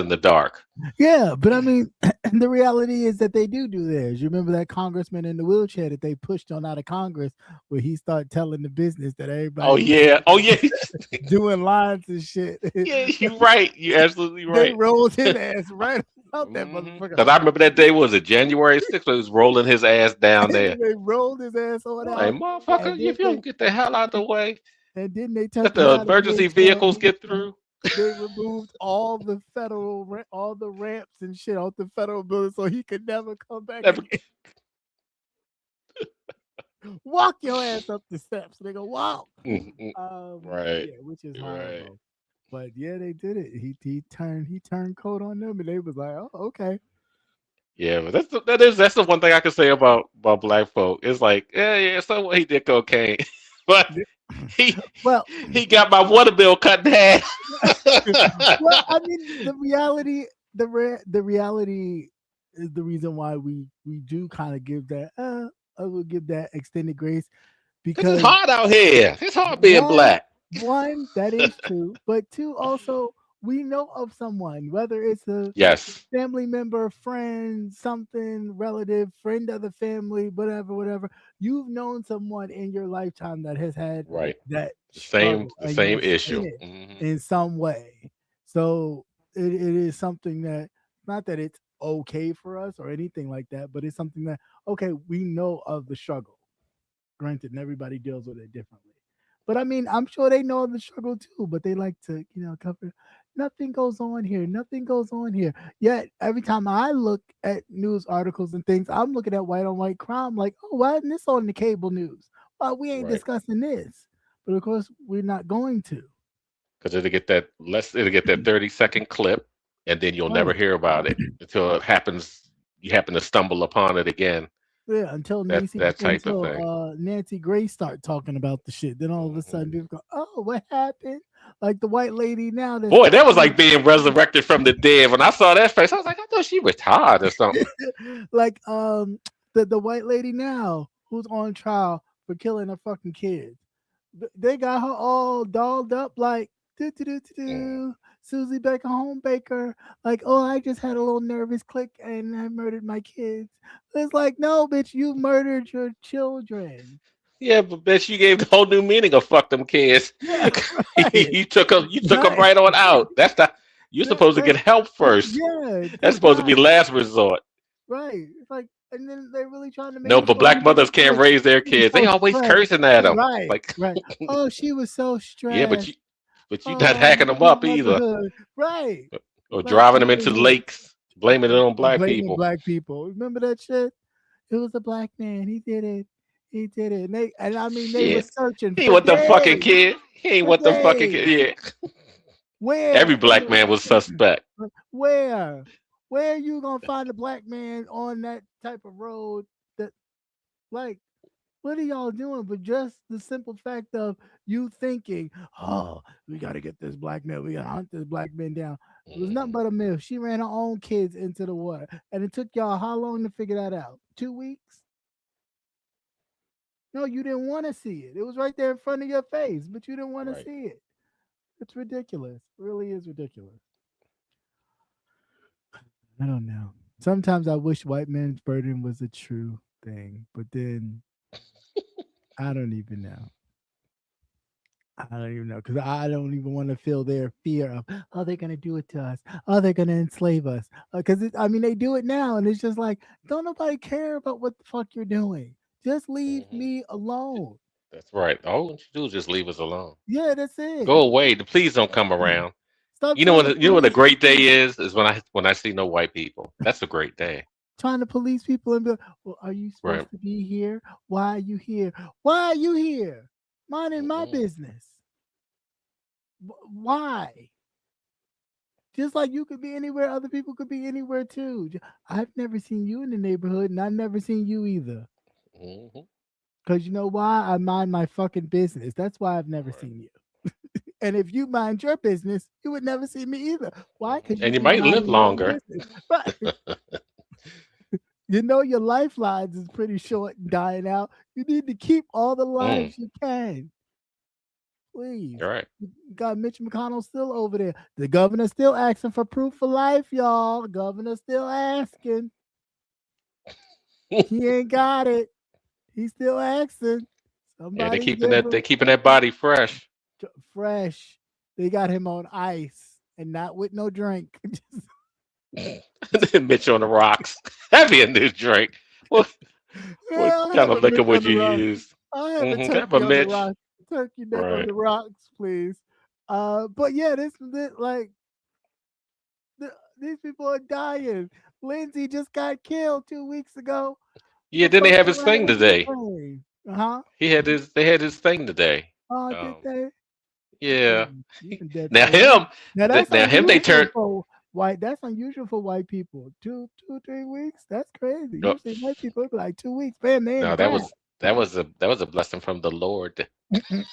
the dark. Yeah, but I mean, the reality is that they do theirs. You remember that congressman in the wheelchair that they pushed on out of Congress, where he started telling the business that Oh everybody yeah. Oh yeah. doing lines and shit. Yeah, you're right. You're absolutely They right. rolled his ass right out that motherfucker. Because I remember that day was it January 6th. He was rolling his ass down there. They rolled his ass on Like, out, motherfucker, and then if you don't get the hell out the way, they took let him the out of the emergency wheelchair. vehicles get through. They removed all the all the ramps and shit off the federal building, so he could never come back Never, again. Walk your ass up the steps, nigga. Walk. Mm, mm, right, Yeah, which is right. horrible. But yeah, they did it. He turned coat on them, and they was like, "Oh, okay." Yeah, but that's the one thing I can say about black folk. It's like, yeah, so he did cocaine, but he Well, he got my water bill cut in half. well, I mean, the reality is the reason why we do kind of give that. I will give that extended grace This is because hard out here. It's hard being one, black. one that is true, but two also we know of someone, whether it's a Yes, family member, friend, something, relative, friend of the family, whatever. You've known someone in your lifetime that has had right. that The same struggle the and same you've seen issue. it Hmm. in some way. So it is something that not that it's okay for us or anything like that, but it's something that okay, we know of the struggle. Granted, and everybody deals with it differently. But I mean, I'm sure they know the struggle too, but they like to, cover nothing goes on here. Nothing goes on here. Yet every time I look at news articles and things, I'm looking at white on white crime like, oh, why isn't this on the cable news? Why we ain't Right. discussing this? But of course, we're not going to. Because it'll get that 30-second clip, and then you'll never Right. hear about it until it happens. You happen to stumble upon it again. Yeah, until That type of thing. Nancy Grace start talking about the shit. Then all of a Hmm. sudden people go, oh, what happened? Like the white lady now that's Boy, that was like being resurrected from the dead. When I saw that face, I was like, I thought she retired or something. like the white lady now who's on trial for killing her fucking kids. They got her all dolled up like do do do do Mm. do. Susie Baker Home Baker, like, oh, I just had a little nervous click and I murdered my kids. It's like, no, bitch, you murdered your children. Yeah, but bitch, you gave the whole new meaning of "fuck them kids." Yeah, right, You took them right. right on out. That's the You're supposed to That, get help first. yeah, That's thank supposed to be God. last resort. Right. It's like, and then they're really trying to No, make but sure black mothers can't raise their she was kids. They so always stressed. cursing at them. Right, Like, right. Oh, she was so yeah, stressed. but you not Oh, hacking them my up either, motherhood. Right. or Black driving them into motherhood. lakes, blaming it on black Blaming people. black people. Remember that shit? It was a black man. He did it. He did it. And I mean, they were Shit, searching he ain't for want them fucking days. kid. He ain't For want them fucking days. kid. Yeah, Where? every black man was suspect. Where? Where are you gonna find a black man on that type of road that like what are y'all doing? But just the simple fact of you thinking, oh, we got to get this black man, we got to hunt this black man down. It was nothing Mhm. but a myth. She ran her own kids into the water. And it took y'all how long to figure that out? 2 weeks? No, you didn't want to see it. It was right there in front of your face, but you didn't want to Right. see it. It's ridiculous. It really is ridiculous. I don't know. Sometimes I wish white man's burden was a true thing, but then I don't even know. I don't even know because I don't even want to feel their fear of, oh, they're gonna do it to us. Oh, they're gonna enslave us. Because I mean, they do it now, and it's just like, don't nobody care about what the fuck you're doing. Just leave Mhm. me alone. That's right. All you do is just leave us alone. Yeah, that's it. Go away. Please don't come around. Stop You know trying to what? You know what a police great day people. is when I see no white people. That's a great day. Trying to police people and be like, well, are you Right. supposed to be here? Why are you here? Why are you here? Minding my Mm-mm. business. Why? Just like you could be anywhere, other people could be anywhere too. I've never seen you in the neighborhood, and I've never seen you either. Mhm. Because you know why? I mind my fucking business. That's why I've never Right. seen you. And if you mind your business, you would never see me either. Why? Mhm. Because you And you be might live minding your own longer. business. Right. You know your lifelines is pretty short and dying out. You need to keep all the Mm. lives you can. Please. You're right. You got Mitch McConnell still over there. The governor still asking for proof of life, y'all. Governor still asking. He ain't got it. He's still asking. Yeah, Somebody give they him keeping that body fresh. fresh. They got him on ice and not with no drink. Mitch on the rocks. Heavy in this drink. What Yeah, I'll kind have of a liquor Mitch on would the you rock. use? I'll have a Have a turkey on the Mitch. rock. Turkey neck on Right. the rocks, please. But yeah, like these people are dying. Lindsay just got killed 2 weeks ago Yeah, for then they fucking have his around thing with today. cocaine. Uh huh. They had his thing today. Oh, did Um, they? Yeah. You've been dead Now for a while. him, Now that's now him, they unusual turned. for white. That's unusual for white people. 3 weeks. That's crazy. No, Usually white people it'd be like 2 weeks. Bam, they in the no, ground. that was a blessing from the Lord. Mm-mm.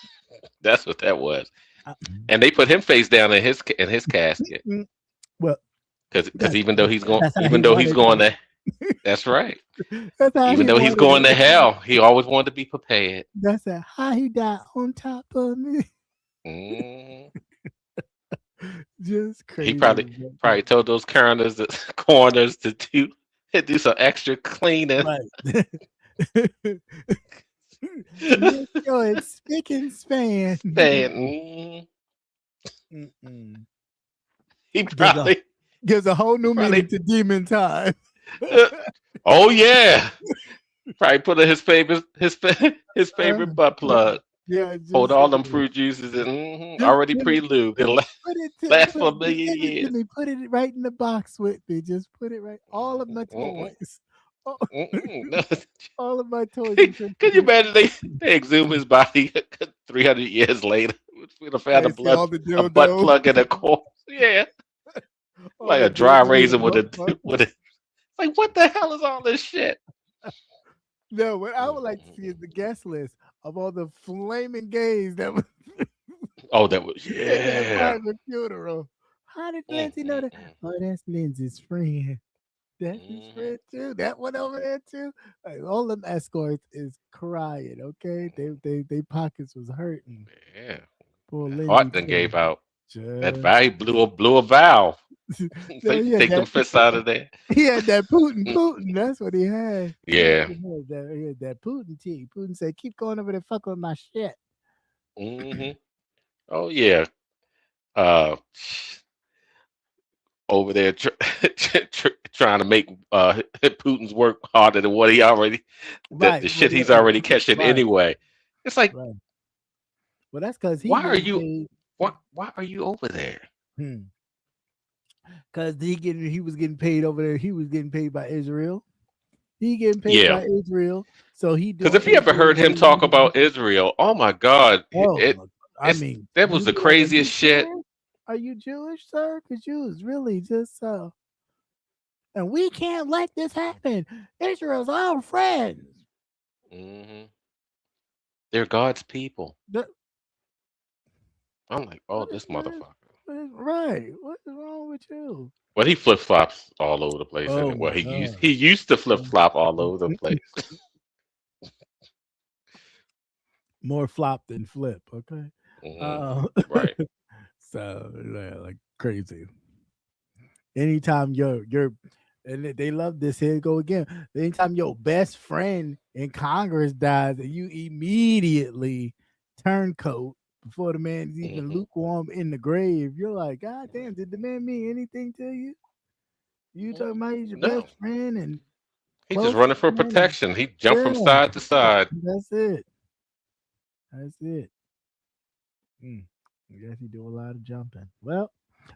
That's what that was. Uh, And they put him face down in his casket mm, well, because that's that's how he even though he's wanted going to. to, that's right. That's how Even he though he's wanted going to it. hell, he always wanted to be prepared. That's how he died on top of me. Mm. Just He crazy. probably told those corners to do some extra cleaning. Right. Make sure it's spick and span. Saying, Mm-mm. he Gives a whole new probably meaning to demon time. oh yeah. Probably put in his favorite butt plug. Yeah, Hold just all them fruit juices and just already pre-lubed. It'll last for a million give it to years. me. Put it right in the box with me. Just put it right. All of my Mm-mm, toys. no. All of my toys. And Can you imagine they exhume his body 300 years later? We'd have found see all the a butt dildos. plug in a corpse. Yeah, All like the a dry dildos razor and with butt a plugs. with a. Like what the hell is all this shit? No, what I would like to see is the guest list of all the flaming gays that was Oh, that was at that yeah. private funeral. How did Lindsay know that? Mm. Oh, that's Lindsay's friend. That's his friend too. That one over there too. Like, all them escorts is crying. Okay, they pockets was hurting. Yeah, Poor Lindsay Hart then too. gave out that Just, valve blew a valve. So no, you take them fists out of there. he had that Putin. That's what he had. Yeah. He had that Putin tea. Putin said, "Keep going over there, fuck with my shit." Hmm. Oh yeah. Uh, over there trying to make Putin's work harder than what he already Right. the shit he's already catching Right. anyway. It's like, Right. Well, that's because he why are getting you paid. why are you over there? Because he was getting paid over there. He was getting paid by Israel. He getting paid by Israel. So he because if you ever heard him talk about Israel, oh my God, that was the craziest shit. Are you Jewish, sir? Because you was really just and we can't let this happen. Israel's our friends. Mm-hmm. They're God's people. I'm like, oh, this motherfucker. Right. What is wrong with you? Well, he flip flops all over the place. Oh, well, he used to flip flop all over the place. More flop than flip. Okay. Mm-hmm. Right. So like crazy. Anytime you're and they love this. Here go again. Anytime your best friend in Congress dies, and you immediately turncoat before the man is even lukewarm in the grave, you're like, God damn, did the man mean anything to you? You talking about he's your best friend and he's just running for protection. He jumped from side to side. That's it. I guess you do a lot of jumping. Well,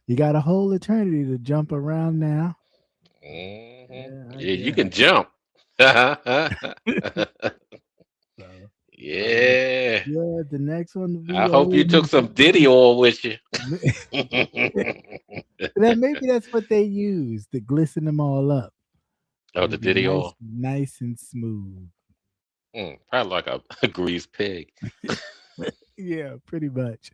you got a whole eternity to jump around now. Mm-hmm. Yeah, you can jump. Yeah. Yeah, the next one. I hope you took some Diddy oil with you. Maybe that's what they use to glisten them all up. Oh, the Diddy oil. Nice and smooth. Probably like a greased pig. Yeah, pretty much.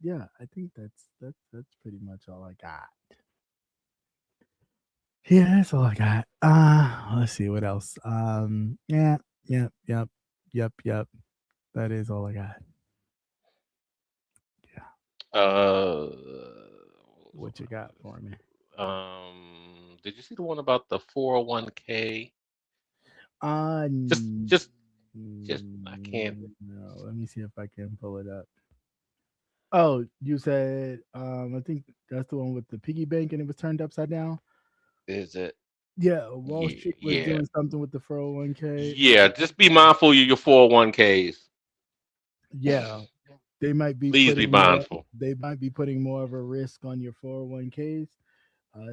Yeah, I think that's pretty much all I got. Yeah, that's all I got. Let's see what else. Yep. That is all I got. Yeah. What you got for me? Did you see the one about the 401k? Just I can't. No, let me see if I can pull it up. Oh, you said I think that's the one with the piggy bank and it was turned upside down. Is it? Yeah, Wall Street was doing something with the 401k. Yeah, just be mindful of your 401ks. Yeah, they might be. Please be mindful. They might be putting more of a risk on your 401ks.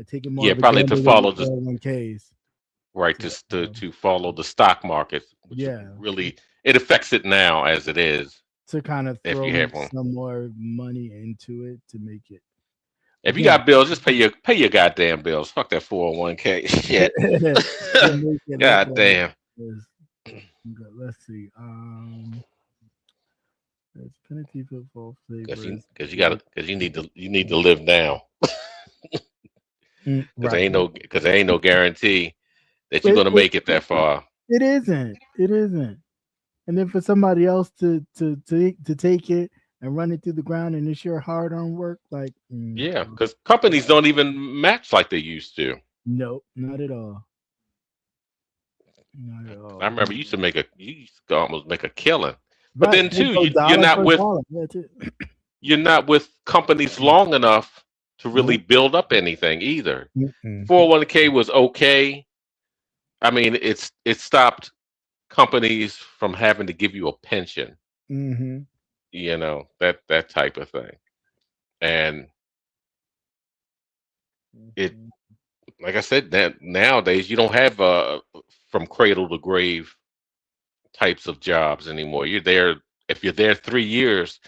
Taking more. Yeah, probably to follow the 401ks. Right, to follow the stock market. Which really, it affects it now as it is. to kind of if throw you have one. some more money into it to make it. If you Again, got bills, just pay your goddamn bills. Fuck that 401k shit. to make it look God like damn. this. Okay, let's see. There's penalty football Because favors. you need to live now. Because Right. there ain't no guarantee that you're gonna make it that far. It isn't. It isn't. And then for somebody else to take it and run it through the ground, and it's your hard-earned work, like Yeah, because companies don't even match like they used to. no, not at all. Not at all. I remember you used to almost make a killing. But Right. then They too, go you're dollar not for with dollar. That's it. you're not with companies long enough to really Nope. build up anything either. Mm-mm. 401k was okay. I mean, it stopped companies from having to give you a pension, Mm-hmm. that type of thing. And it, like I said, that nowadays you don't have from cradle to grave types of jobs anymore. If you're there 3 years,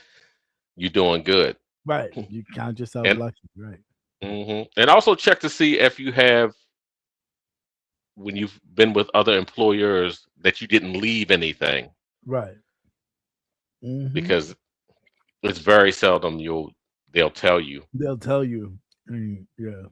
you're doing good. Right. You count yourself And lucky. Right. and also check to see if you have, when you've been with other employers, that you didn't leave anything, Right. Mm-hmm. because it's very seldom they'll tell you. They'll tell you. Yeah.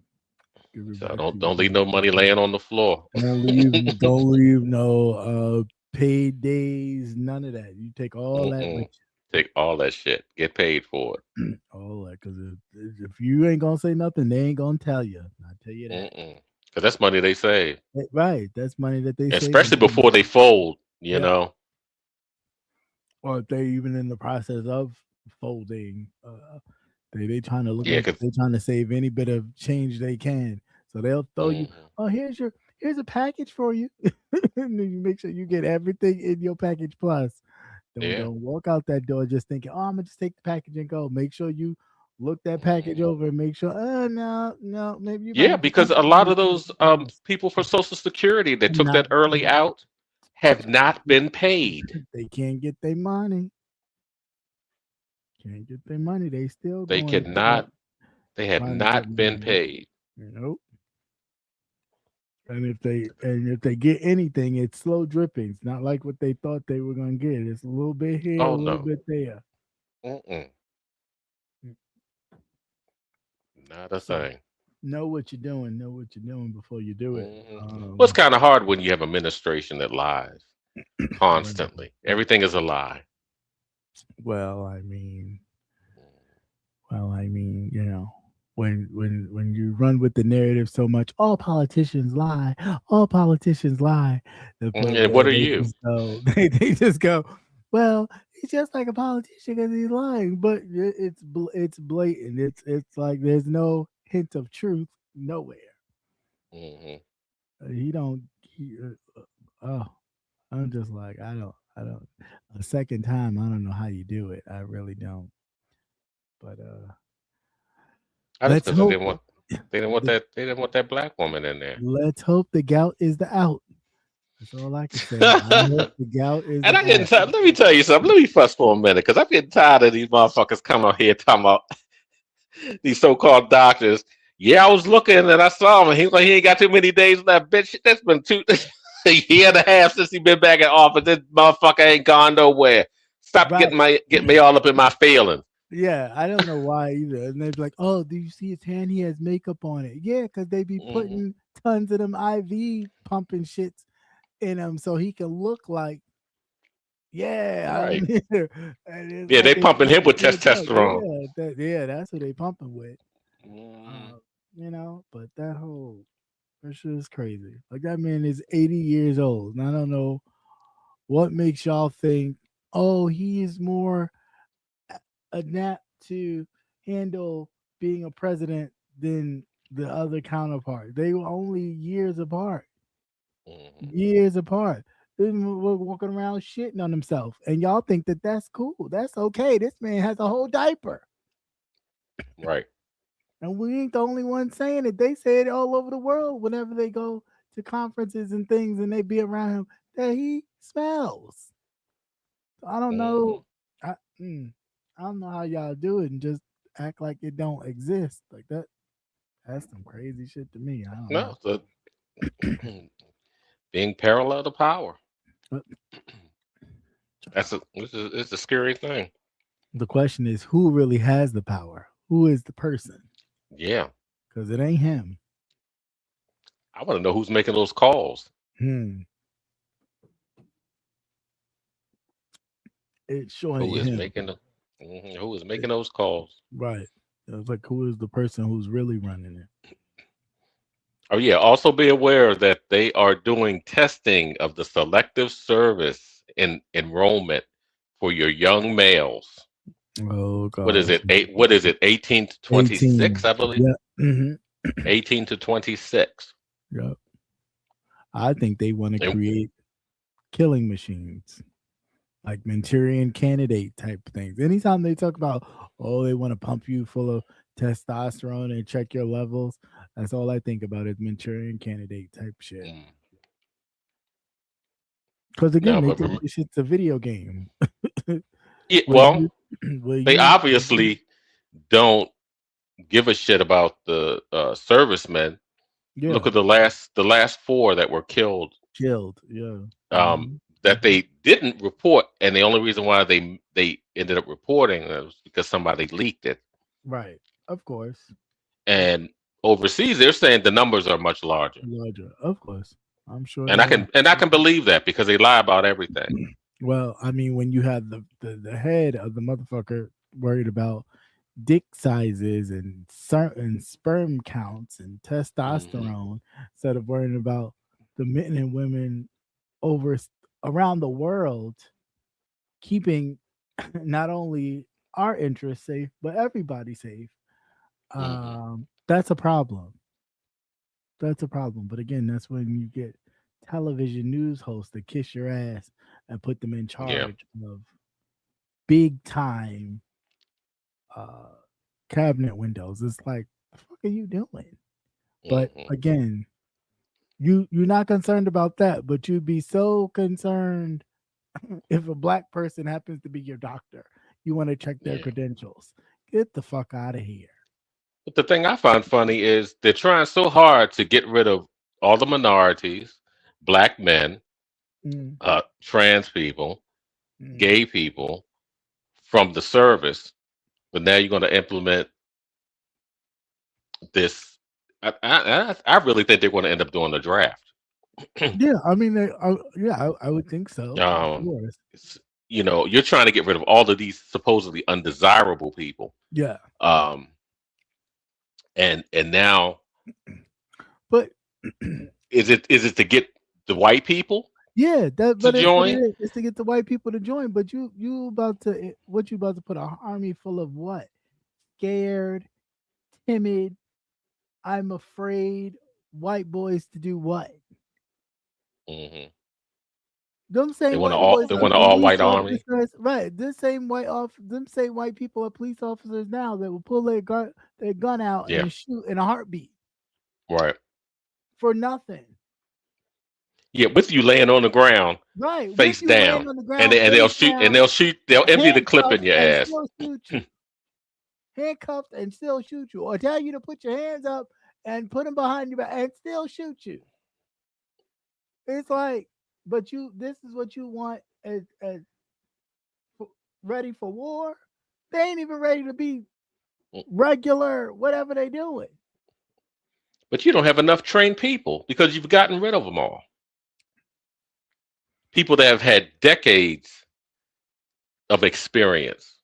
Give it So back to don't leave you. no money laying on the floor. Don't leave no paid days, none of that. You take all that with Take all that shit. Get paid for it. you. All that, because if you ain't gonna say nothing, they ain't gonna tell you. I tell you that. Because that's money they save. Right. That's money that they save. Especially before they fold, you know. Or if they're even in the process of folding. They trying to look like they're trying to save any bit of change they can. So they'll throw you, oh, here's a package for you. And then you make sure you get everything in your package plus. Don't walk out that door just thinking, oh, I'm gonna just take the package and go. Make sure you look that package over and make sure, no, maybe you because a lot of those people for Social Security that took that early out have not been paid. They can't get their money. Can't get their money. They still They cannot. They have not been paid. Nope. And if they get anything, it's slow drippings, not like what they thought they were gonna get. It's a little bit here, a little bit there. Not a thing. Know what you're doing. Know what you're doing before you do it. Well, it's kind of hard when you have administration that lies constantly. Everything is a lie. Well, I mean, you know, when you run with the narrative so much, all politicians lie. All politicians lie. And what are you? They just go, well, he's just like a politician because he's lying. But it's blatant. It's like there's no hint of truth nowhere. He don't. I'm just like, I don't. A second time, I don't know how you do it. I really don't. But let's hope they didn't want that black woman in there. Let's hope the gout is the out. That's all I can say. I hope the gout is. And I'm getting tired. Let me tell you something. Let me fuss for a minute, because I'm getting tired of these motherfuckers coming up here talking about these so-called doctors. Yeah, I was looking and I saw him. And he's like, he ain't got too many days left. Bitch, that's been a year and a half since he been back in office. This motherfucker ain't gone nowhere. Stop getting me all up in my feelings. Yeah, I don't know why either. And they're like, "Oh, do you see his hand? He has makeup on it." Yeah, because they be putting tons of them IV pumping shits in him so he can look like, right. Yeah, they pumping him with testosterone. That's what they pumping with. But that shit is crazy. Like, that man is 80 years old, and I don't know what makes y'all think, oh, he is more adapt to handle being a president than the other counterpart. They were only years apart. Years apart. They were walking around shitting on himself, and y'all think that that's cool. That's okay. This man has a whole diaper. Right. And we ain't the only ones saying it. They say it all over the world whenever they go to conferences and things and they be around him, that he smells. I don't know. I don't know how y'all do it and just act like it don't exist like that. That's some crazy shit to me. I don't know. No, being parallel to power. But It's a scary thing. the question is, who really has the power? Who is the person? Yeah, Because it ain't him. I want to know who's making those calls. Hmm. It sure Who ain't is him. making who is making those calls? Right. It was like, who is the person who's really running it? Oh yeah. Also be aware that they are doing testing of the selective service in enrollment for your young males. Oh What is gosh. it? What is it? 18 to 26, 18. I believe. Yeah. Hmm. 18 to 26. Yep. I think they want to And, create killing machines, like Manchurian candidate type things. Anytime they talk about, oh, they want to pump you full of testosterone and check your levels, that's all I think about is Manchurian candidate type shit. mm, Because again, no, they but think this shit's a video game. yeah, Where well, where they you, obviously don't give a shit about the servicemen. yeah, Look at the last four that were killed, killed, yeah, that they didn't report, and the only reason why they ended up reporting was because somebody leaked it. right, of course, And overseas, they're saying the numbers are much larger, larger, of course. I'm sure and they I are. can believe that because they lie about everything. Well, I mean, when you have the head of the motherfucker worried about dick sizes and certain sperm counts and Hmm. testosterone instead of worrying about the men and women over around the world keeping not only our interests safe but everybody safe. Hmm. That's a problem. That's a problem. But again, that's when you get television news hosts that kiss your ass and put them in Yeah. charge of big time uh cabinet windows. It's like, the fuck are you doing? But Hmm. again, you're not concerned about that, but you'd be so concerned if a black person happens to be your doctor. You want to check their Yeah. credentials. Get the fuck out of here. But the thing I find funny is they're trying so hard to get rid of all the minorities, black men, Mm, trans people, mm. gay people from the service, but now you're going to implement this. I really think they're going to end up doing the draft. Yeah, I mean, yeah, I would think so. Of um, course. you're trying to get rid of all of these supposedly undesirable people, Yeah, um, and now but is it to get the white people yeah, that to but it's what it join? is. It's to get the white people to join. But you about to what you about to put an army full of what? Scared, timid, I'm afraid white boys to do what? Hmm. Them They same want to white all boys they are want an all police white army. officers, right? Them same white people are police officers now that will pull their gun out Yeah, and shoot in a heartbeat right. for nothing. Yeah, with you laying on the ground Right. With face you laying down, on the and ground, they, and they'll face shoot and down, they'll empty the clip in handcuffed, your and ass. still shoot you. Handcuffed and still shoot you. Or tell you to put your hands up and put them behind your back and still shoot you. It's like, but this is what you want as ready for war? They ain't even ready to be regular, whatever they doing. But you don't have enough trained people because you've gotten rid of them all. People that have had decades of experience.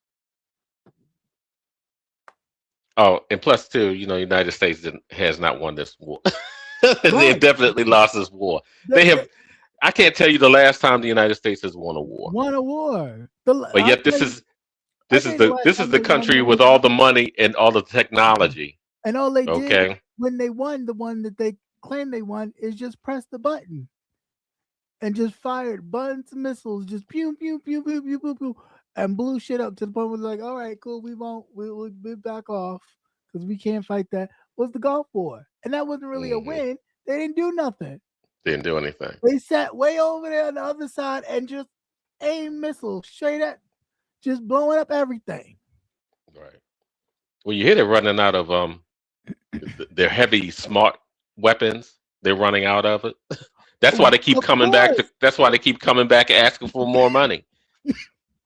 Oh, and plus too, United States has not won this war. They have Right. definitely lost this war. They They have. I can't tell you the last time the United States has won a war. won a war. But yet this is I this is tell you the what, this I is the think one of country the with most all the money and all the technology. and all they did Okay. when they won the one that they claim they won is just press the button and just fired bunch of missiles, just pew pew pew pew pew pew pew, and blew shit up to the point where it's like, all right, cool, we'll back off because we can't fight that. What's the Gulf War? And that wasn't really a Hmm. win. They didn't do nothing. Didn't do anything. They sat way over there on the other side and just aimed missiles straight at just blowing up everything. Right. Well, you hear they're running out of their heavy smart weapons. They're running out of it. That's why they keep Of coming back. course. That's why they keep coming back asking for more money.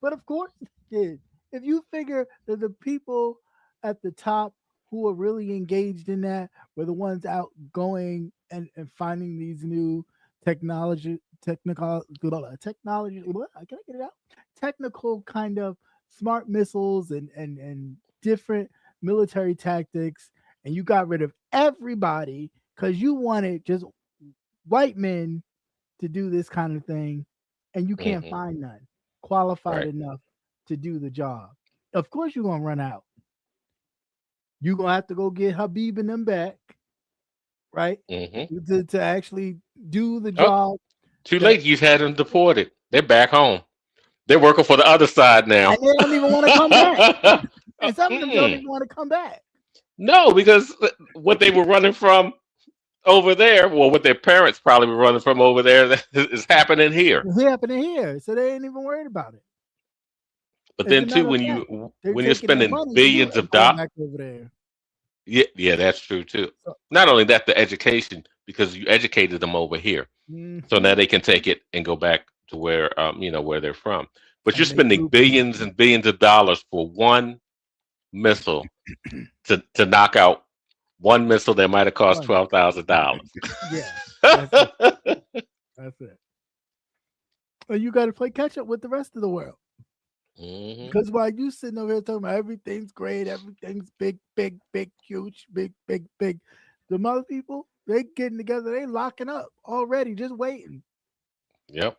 But of course it did. If you figure that the people at the top who are really engaged in that were the ones out going and finding these new technology, technology, what? Can I get it out? Technical kind of smart missiles and different military tactics, and you got rid of everybody because you wanted just white men to do this kind of thing, and you can't find none qualified Right. enough to do the job. Of course, you're gonna run out. You're gonna have to go get Habib and them back, right? To actually do the job. Too late. You've had them deported. They're back home. They're working for the other side now. And they don't even want to come back. And some of them don't even want to come back. No, because what they were running from over there, well, what their parents probably were running from over there, is happening here. It's happening here, so they ain't even worried about it. But then too, when you're spending billions of dollars over there. Yeah, that's true too. Not only that, the education, because you educated them over here, so now they can take it and go back to where where they're from. But you're spending billions and billions of dollars for one missile to knock out one missile that might have cost $12,000. Yeah, that's it. And you got to play catch up with the rest of the world. Because while you sitting over here talking about everything's great, everything's big, big, big, huge, big, big, big, the mother people, they getting together, they locking up already, just waiting. Yep.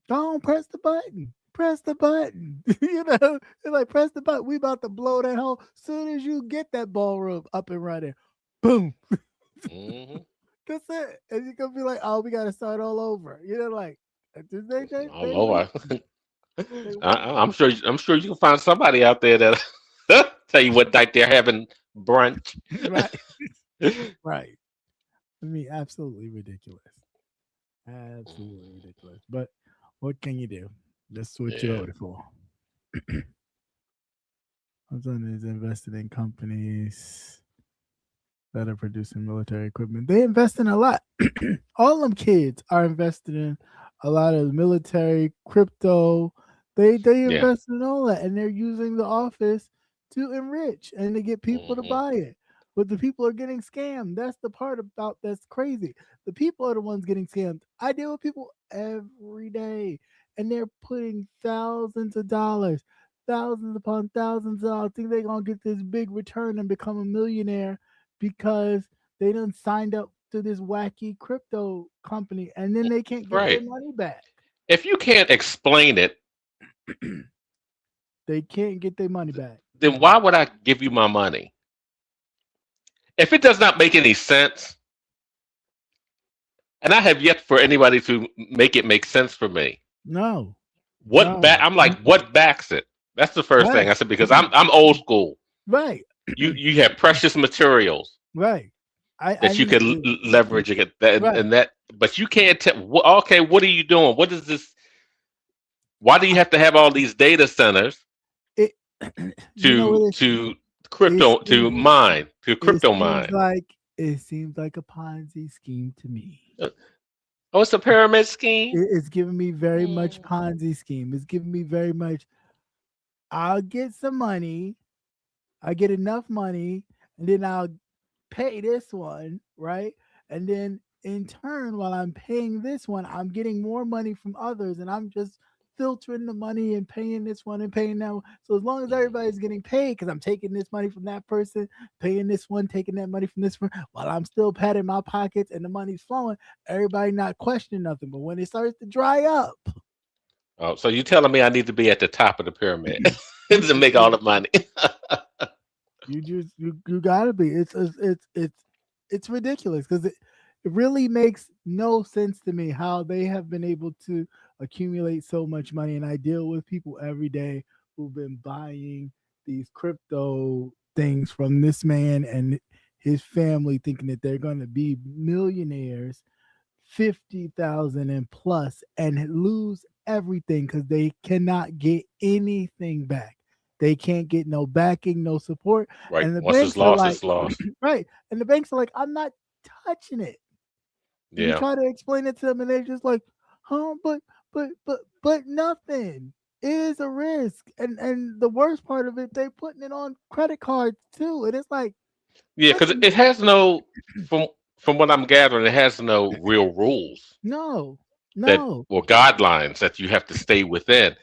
Don't press the button. Press the button. They're like, press the button. We about to blow that hole. Soon as you get that ballroom up and running, boom. That's it. And you're gonna be like, oh, we gotta start all over. Like all over. I'm sure you can find somebody out there that tell you what night they're having brunch. Right. Right. I mean, absolutely ridiculous. Absolutely ridiculous. But what can you do? That's what you're voted for. Amazon is invested in companies that are producing military equipment. They invest in a lot. All them kids are invested in a lot of military, crypto. They invest in all that, and they're using the office to enrich and to get people to buy it. But the people are getting scammed. That's the part about that's crazy. The people are the ones getting scammed. I deal with people every day, and they're putting thousands of dollars, thousands upon thousands of dollars. Think they're gonna get this big return and become a millionaire because they done signed up to this wacky crypto company, and then they can't get their money back. If you can't explain it, they can't get their money back. Then why would I give you my money? If it does not make any sense, and I have yet for anybody to make it make sense for me. No. I'm like, what backs it? That's the first thing I said, because I'm old school. Right. You have precious materials. Right. That you can leverage it, and that, but you can't tell. Okay, what are you doing? What is this? Why do you have to have all these data centers to crypto mine? It seems like a Ponzi scheme to me. Oh, it's a pyramid scheme. It's giving me very much Ponzi scheme. It's giving me very much. I'll get some money. I get enough money, and then I'll pay this one, right? And then in turn, while I'm paying this one, I'm getting more money from others, and I'm just filtering the money and paying this one and paying that one. So as long as everybody's getting paid, because I'm taking this money from that person, paying this one, taking that money from this one, while I'm still patting my pockets and the money's flowing, everybody not questioning nothing. But when it starts to dry up. Oh, so you're telling me I need to be at the top of the pyramid to make all the money? You gotta be. It's ridiculous because it really makes no sense to me how they have been able to accumulate so much money. And I deal with people every day who've been buying these crypto things from this man and his family, thinking that they're going to be millionaires $50,000 and plus and lose everything because they cannot get anything back. They can't get no backing, no support. Right. And the Once it's banks are lost, like, it's lost. right. And the banks are like, I'm not touching it. You Yeah. try to explain it to them, and they're just like, huh? But nothing. It is a risk, and the worst part of it, they putting it on credit cards too, and it's like, Yeah, what because the- it has no from what I'm gathering, it has no real rules no, that no, or guidelines that you have to stay within.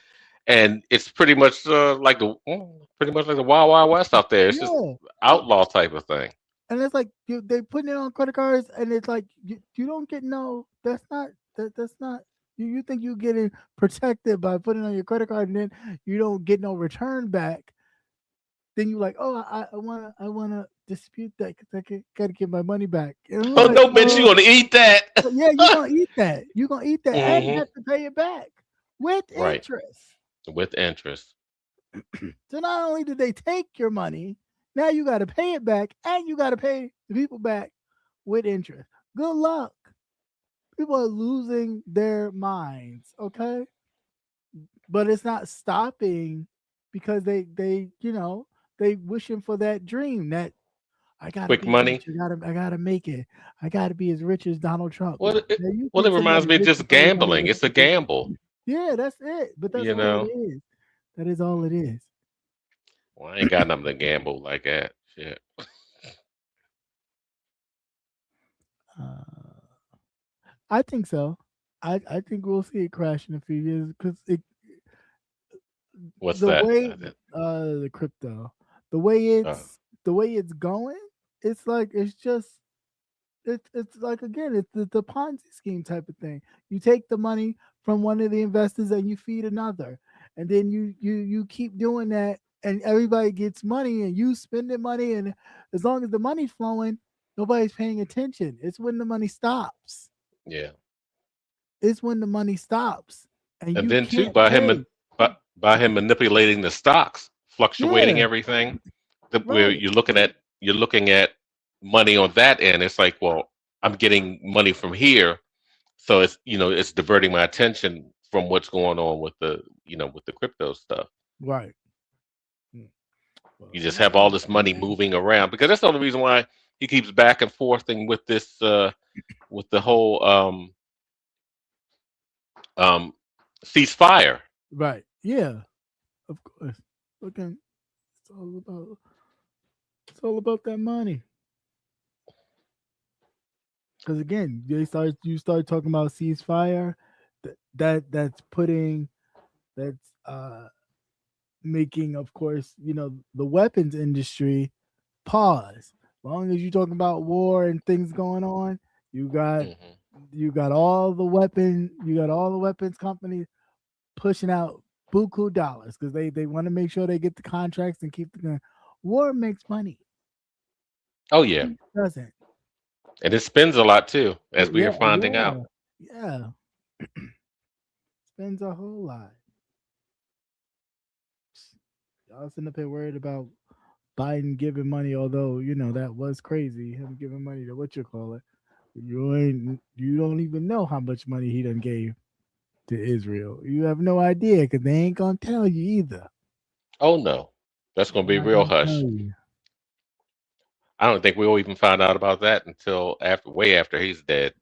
And it's pretty much pretty much like the Wild Wild West out there. It's just yeah. outlaw type of thing. And it's like they putting it on credit cards, and it's like you don't get no. That's not that's not. You think you getting protected by putting it on your credit card, and then you don't get no return back. Then you like, oh, I wanna dispute that because I gotta get my money back. And I'm Oh like, no, bitch, you gonna eat that? yeah, you're gonna eat that. You're gonna eat that, and you Hmm. have to pay it back with Right, interest. with interest. So not only did they take your money, now you got to pay it back, and you got to pay the people back with interest. Good luck. People are losing their minds. Okay, but it's not stopping because they they wishing for that dream that I gotta Quick be money. rich. I gotta make it. I gotta be as rich as Donald Trump. Well, it, Now you well, it think reminds somebody me of rich just is everybody gambling. It's a else? gamble, Yeah, that's it. But that's you all it know. is. That is all it is. Well, I ain't got nothing to gamble like that. Shit. Uh, I think so. I think we'll see it crash in a few years because What's the that? way the crypto, the way Uh, it's going, it's like it's like again it's the Ponzi scheme type of thing. You take the money from one of the investors and you feed another, and then you keep doing that, and everybody gets money, and you spending money, and as long as the money's flowing, nobody's paying attention. It's when the money stops. yeah. It's when the money stops, and And you then too, can't by pay. by him manipulating the stocks, fluctuating Yeah, everything, where right. you're looking at money on that end. It's like, well, I'm getting money from here, so it's it's diverting my attention from what's going on with the with the crypto stuff. Right. Mm. You Well, just have all this money moving around because that's the only reason why he keeps back and forthing with this with the whole um ceasefire. right. Yeah, of course. Looking, it's all about that money. Because again, you start talking about ceasefire, that's putting that's making, of course, the weapons industry pause. As long as you're talking about war and things going on, you got Hmm. you got all the weapons companies pushing out buku dollars because they want to make sure they get the contracts and keep the gun. War makes money. Oh yeah, Peace doesn't. and it spends a lot too, as we Yeah, are finding out. yeah, yeah. Spends a whole lot. Y'all sitting up here worried about Biden giving money, although that was crazy. Him giving money to what you call it. You don't even know how much money he done gave to Israel. You have no idea because they ain't gonna tell you either. Oh no, that's going to They're be not real gonna tell hush. you. I don't think we'll even find out about that until way after he's dead.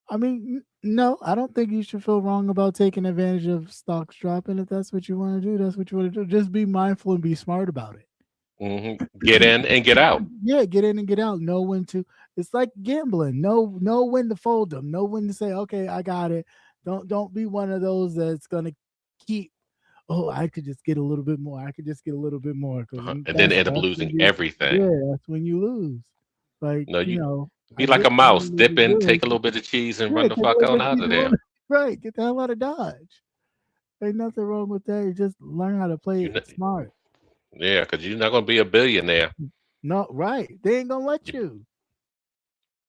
I mean, no, I don't think you should feel wrong about taking advantage of stocks dropping. If that's what you want to do, that's what you want to do. Just be mindful and be smart about it. Get in and get out. Yeah, get in and get out. Know when to. It's like gambling. Know when to fold them. Know when to say, okay, I got it. Don't be one of those that's gonna keep. Oh, I could just get a little bit more. I could just get a little bit more because And then end up that's when losing you. everything. Yeah, that's when you lose. Like No, you be I like get a the mouse, money to dip be in, good. take a little bit of cheese, and Yeah, run the take a fuck little on bit out of of cheese there. on. Right, get the hell out of Dodge. Ain't nothing wrong with that. You just learn how to play You it kn- smart. yeah, because you're not going to be a billionaire. No, right. They ain't gonna let You, you.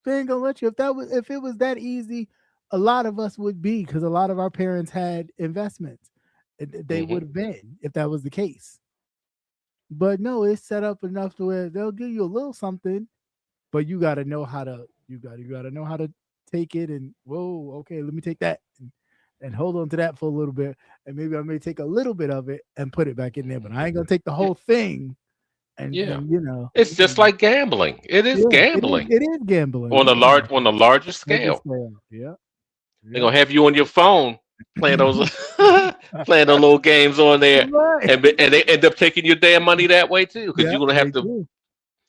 They ain't gonna let you. If it was that easy, a lot of us would be because a lot of our parents had investments. They hmm would have been if that was the case. But no, it's set up enough to where they'll give you a little something, but you got to know how to you got to know how to take it and whoa, okay, let me take that and hold on to that for a little bit, and maybe I may take a little bit of it and put it back in there, but I ain't gonna take the Yeah. whole thing. Yeah. And It's just like gambling. It is yeah, gambling it is gambling. on a Yeah, larger larger scale. scale. Yeah, They're yeah. gonna have you on your phone playing those playing the little games on there, Right. and they end up taking your damn money that way too, because Yeah, you're gonna they have to, do.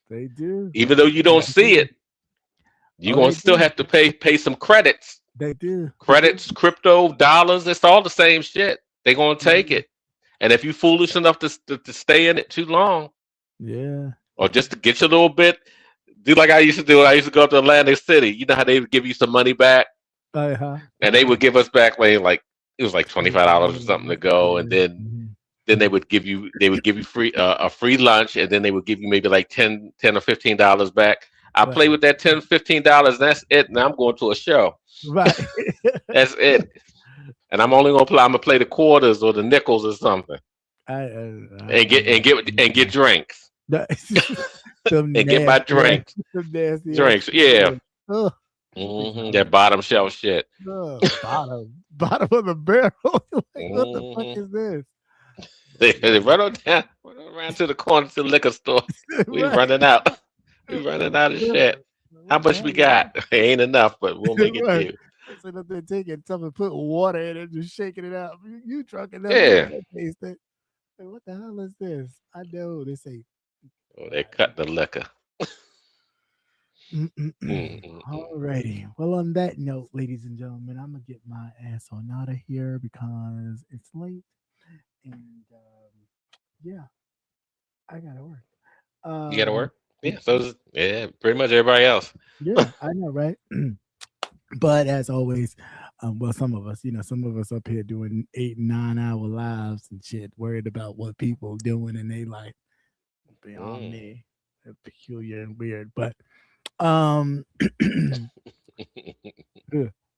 They do. even though you don't see it, you're Oh, gonna they still do. have to pay some credits. They do. Credits, crypto, dollars, it's all the same shit. They're gonna take Mhm. it. And if you're foolish enough to stay in it too long, Yeah. or just to get you a little bit, do like I used to do. I used to go up to Atlantic City. You know how they would give you some money back, Uh-huh. and they would give us back like it was like $25 or something to go, and Yeah. then Mhm. they would give you free a free lunch, and then they would give you maybe like 10 or $15 back. I Right. play with that $10, $15. That's it. Now I'm going to a show. Right. That's it. And I'm only gonna play the quarters or the nickels or something, I and get drinks some and get my nasty, drinks. some nasty ass Drinks, yeah. shit. Oh, That bottom shelf shit. bottom of the barrel. Like, what the fuck hmm is this? They run around to the corner to the liquor store. We Right. running out. We running out of shit. How What the much hell we is that? got? Ain't enough, but we'll make it Right. do. Sitting up there taking something, put water in it, just shaking it out. You drunk enough, you Yeah. can't taste it. Like, what the hell is this? I know they say. Oh, they cut the liquor. Mm-mm-mm. Alrighty. Well, on that note, ladies and gentlemen, I'm gonna get my ass on out of here because it's late, and yeah, I gotta work. You got to Um, work. Yeah. Pretty much everybody else. yeah, I know, right? But as always, well, some of us up here doing 8 and 9 hour lives and shit, worried about what people doing in their life beyond Mm. me. They're peculiar and weird, but um,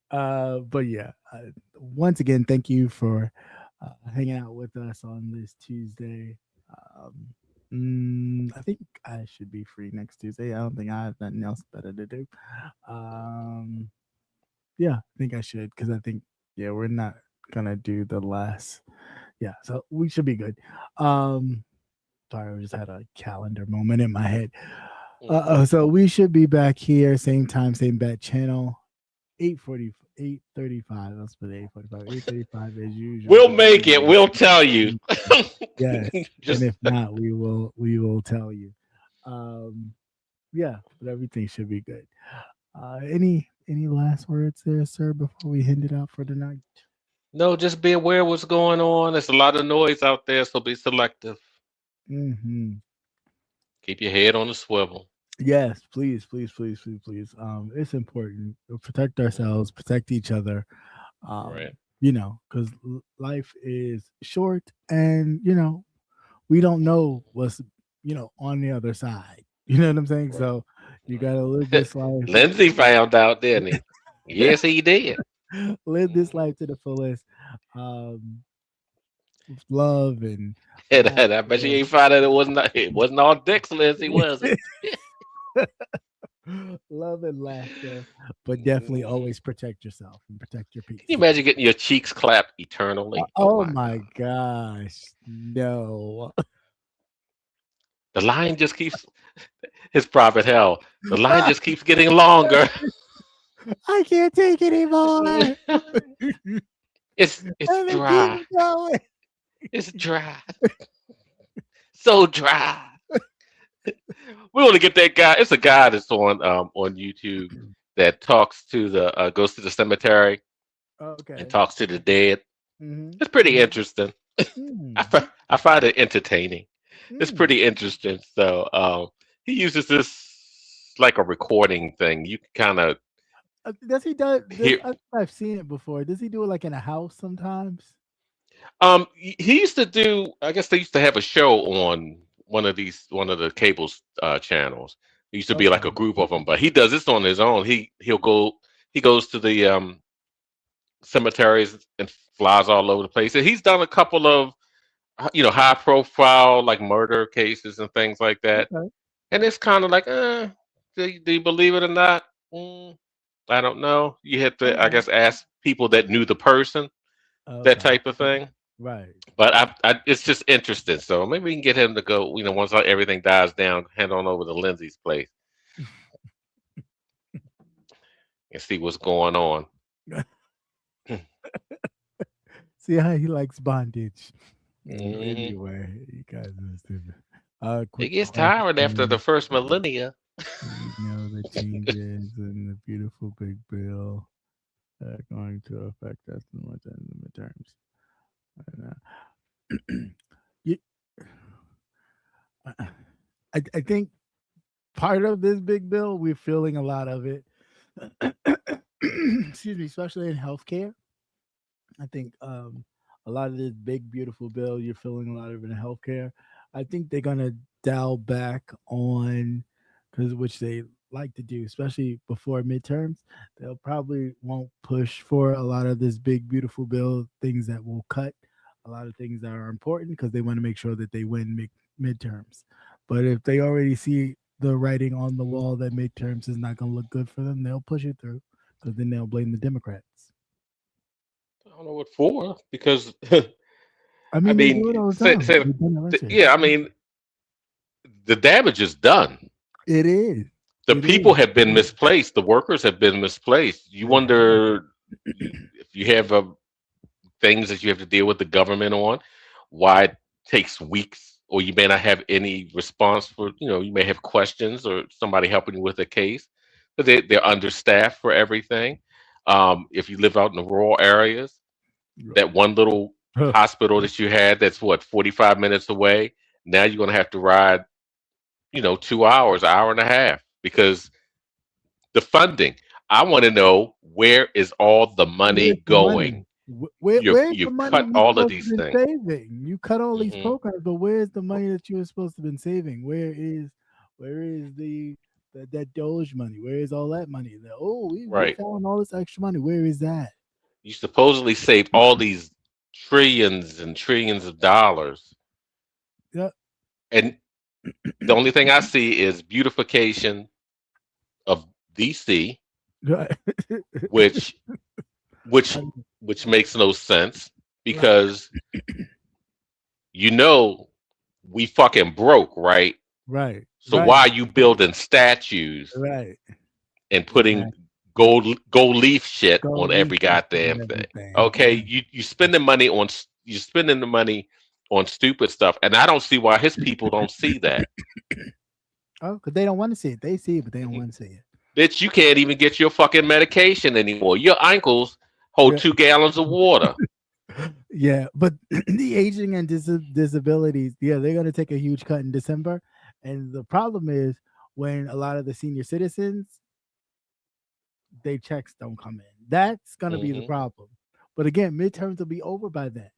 but yeah, once again, thank you for hanging out with us on this Tuesday. I think I should be free next Tuesday. I don't think I have nothing else better to do. Um, yeah, I think I should because I think we're not gonna do the last. Yeah, so we should be good. Sorry, I just had a calendar moment in my head. So we should be back here, same time, same bat channel, 8:40, 8:35. Let's put 8:45, 8:35 as usual. We'll make it. We'll tell you. Yes, Just and if not, we will tell you. Yeah, but everything should be good. Any last words there, sir, before we hand it out for the night? no, just be aware of what's going on. There's a lot of noise out there, so be selective. Mm-hmm. Keep your head on the swivel. Yes, please, please, please, please, please. It's important to protect ourselves, protect each other. Right. Because life is short, and we don't know what's on the other side. You know what I'm saying? Right. So you gotta live this life. Lindsay found out, didn't he? Yes, he did. Live this life to the fullest. With love and And I bet you ain't found out it wasn't all dicks, Lindsay, was it? love and laughter, but definitely always protect yourself and protect your peace. Can you imagine getting your cheeks clapped eternally? Oh my gosh, no. The line just keeps his private hell. The line just keeps getting longer. I can't take it anymore. It's And they dry. keep going. It's dry. So dry. We want to get that guy. It's a guy that's on YouTube that talks to the goes to the cemetery Okay. and talks to the dead. Mhm. It's pretty interesting. Mm. I find it entertaining. It's Mm. pretty interesting. So he uses this like a recording thing. You can kind of Does he do? hear. I've seen it before. Does he do it like in a house sometimes? He used to do. I guess they used to have a show on one of the cable channels. It used to be like a Okay. group of them, but he does this on his own. He goes to the cemeteries and flies all over the place. And he's done a couple of high profile like murder cases and things like that. Okay. And it's kind of like Do you believe it or not? I don't know. You have to, I guess, ask people that knew the person, that Okay. type of thing. Right. But it's just interesting. So maybe we can get him to go. Once everything dies down, head on over to Lindsay's place and see what's going on. See how he likes bondage. Mhm. Anyway, you guys are stupid. It Quick gets tiring after the first millennia. the changes in the beautiful big bill that are going to affect us in the midterms. You, I think part of this big bill, we're feeling a lot of it. Excuse me, especially in healthcare. I think a lot of this big beautiful bill, you're feeling a lot of it in healthcare. I think they're gonna dial back on because which they like to do, especially before midterms. They'll probably won't push for a lot of this big beautiful bill things that will cut a lot of things that are important because they want to make sure that they win midterms. But if they already see the writing on the wall that midterms is not going to look good for them, they'll push it through because then they'll blame the Democrats. I don't know what for because I I mean, they do it mean, all the time. They've done it last year. yeah, I mean, the damage is done. It is. The people have been misplaced. The workers have been misplaced. You wonder if you have things that you have to deal with the government on, why it takes weeks, or you may not have any response for, you may have questions or somebody helping you with a case, but they're understaffed for everything. If you live out in the rural areas, that one little hospital that you had that's 45 minutes away, now you're going to have to ride 2 hours, hour and a half, because the funding. I want to know, where is all the money going? Where's You the money cut we all of supposed these to been things. saving? You cut all these programs, but where's the money that you were supposed to been saving? Where is that Doge money? Where is all that money? We Right. found all this extra money. Where is that? You supposedly saved all these trillions and trillions of dollars. Yeah. And the only thing I see is beautification of DC, which makes no sense because we fucking broke, right? Right. So why are you building statues and putting gold leaf shit on every goddamn thing? Okay, you spending the money on stupid stuff, and I don't see why his people don't see that. Oh, because they don't want to see it. They see it, but they don't want to see it. Bitch, you can't even get your fucking medication anymore. Your ankles hold 2 gallons of water. Yeah, but the aging and disabilities, they're going to take a huge cut in December. And the problem is when a lot of the senior citizens, their checks don't come in. That's going to be the problem. But again, midterms will be over by then.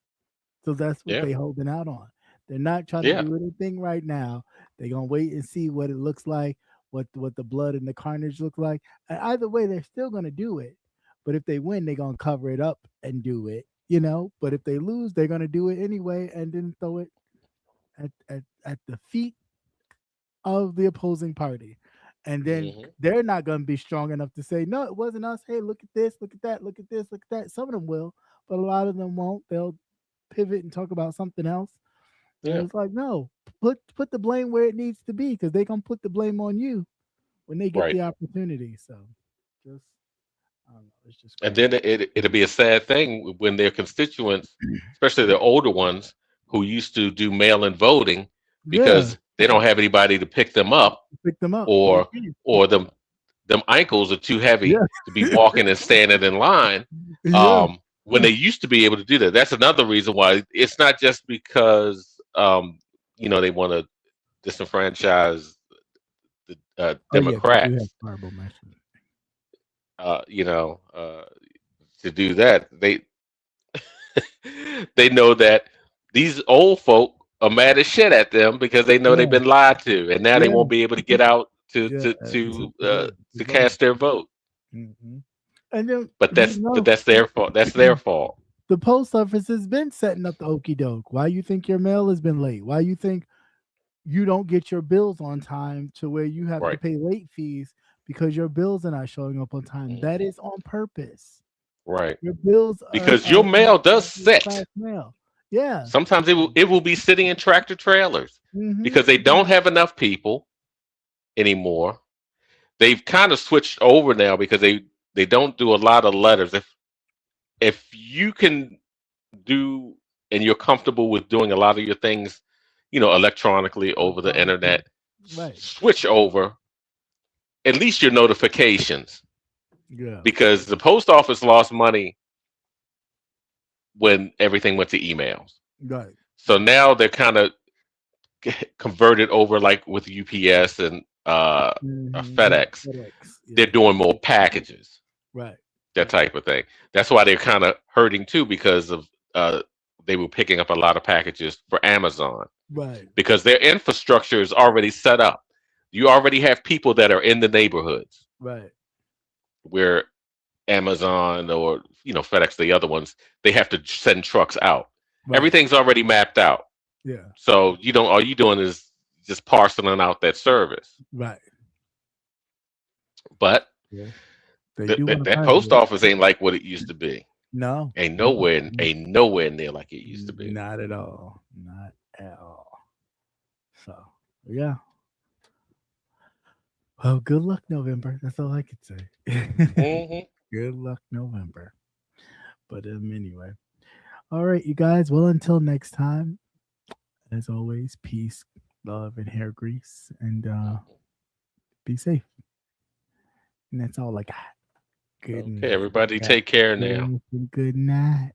So that's what they're holding out on. They're not trying to do anything right now. They're going to wait and see what it looks like, what the blood and the carnage look like. And either way, they're still going to do it. But if they win, they're going to cover it up and do it, But if they lose, they're going to do it anyway and then throw it at the feet of the opposing party. And then they're not going to be strong enough to say, no, it wasn't us. Hey, look at this, look at that, look at this, look at that. Some of them will, but a lot of them won't. They'll pivot and talk about something else. And it's like, no, put the blame where it needs to be, because they're going to put the blame on you when they get the opportunity. So just, I don't know, it's just crazy. And then it'll be a sad thing when their constituents, especially the older ones who used to do mail-in voting, because they don't have anybody to pick them up, or them ankles are too heavy to be walking and standing in line. When they used to be able to do that. That's another reason why it's not just because they want to disenfranchise the Democrats. To do that, they know that these old folk are mad as shit at them because they know they've been lied to, and now they won't be able to get out to cast their vote. And then, but that's their fault. That's their fault. The post office has been setting up the okey doke. Why you think your mail has been late? Why you think you don't get your bills on time to where you have to Right. pay late fees because your bills are not showing up on time. That is on purpose. Right. Your bills Because your mail does sit. class mail. Yeah. Sometimes it will be sitting in tractor trailers because they don't have enough people anymore. They've kind of switched over now because they don't do a lot of letters. If you can do and you're comfortable with doing a lot of your things, electronically over the internet, Right. switch over. At least your notifications. Yeah. Because the post office lost money when everything went to emails. Right. So now they're kind of converted over, like with UPS and FedEx. Yeah. They're doing more packages. Right. That type of thing. That's why they're kind of hurting too, because of they were picking up a lot of packages for Amazon. Right. Because their infrastructure is already set up. You already have people that are in the neighborhoods. Right. Where Amazon or FedEx, the other ones, they have to send trucks out. Right. Everything's already mapped out. Yeah. So all you doing is just parceling out that service. Right. But yeah. that post office ain't like what it used to be. No. Ain't nowhere near like it used to be. Not at all. Not at all. So yeah. Well, good luck, November. That's all I could say. Good luck, November. But anyway. All right, you guys. Well, until next time, as always, peace, love, and hair grease. And be safe. And that's all I got. Good night. Everybody take care now. Good night.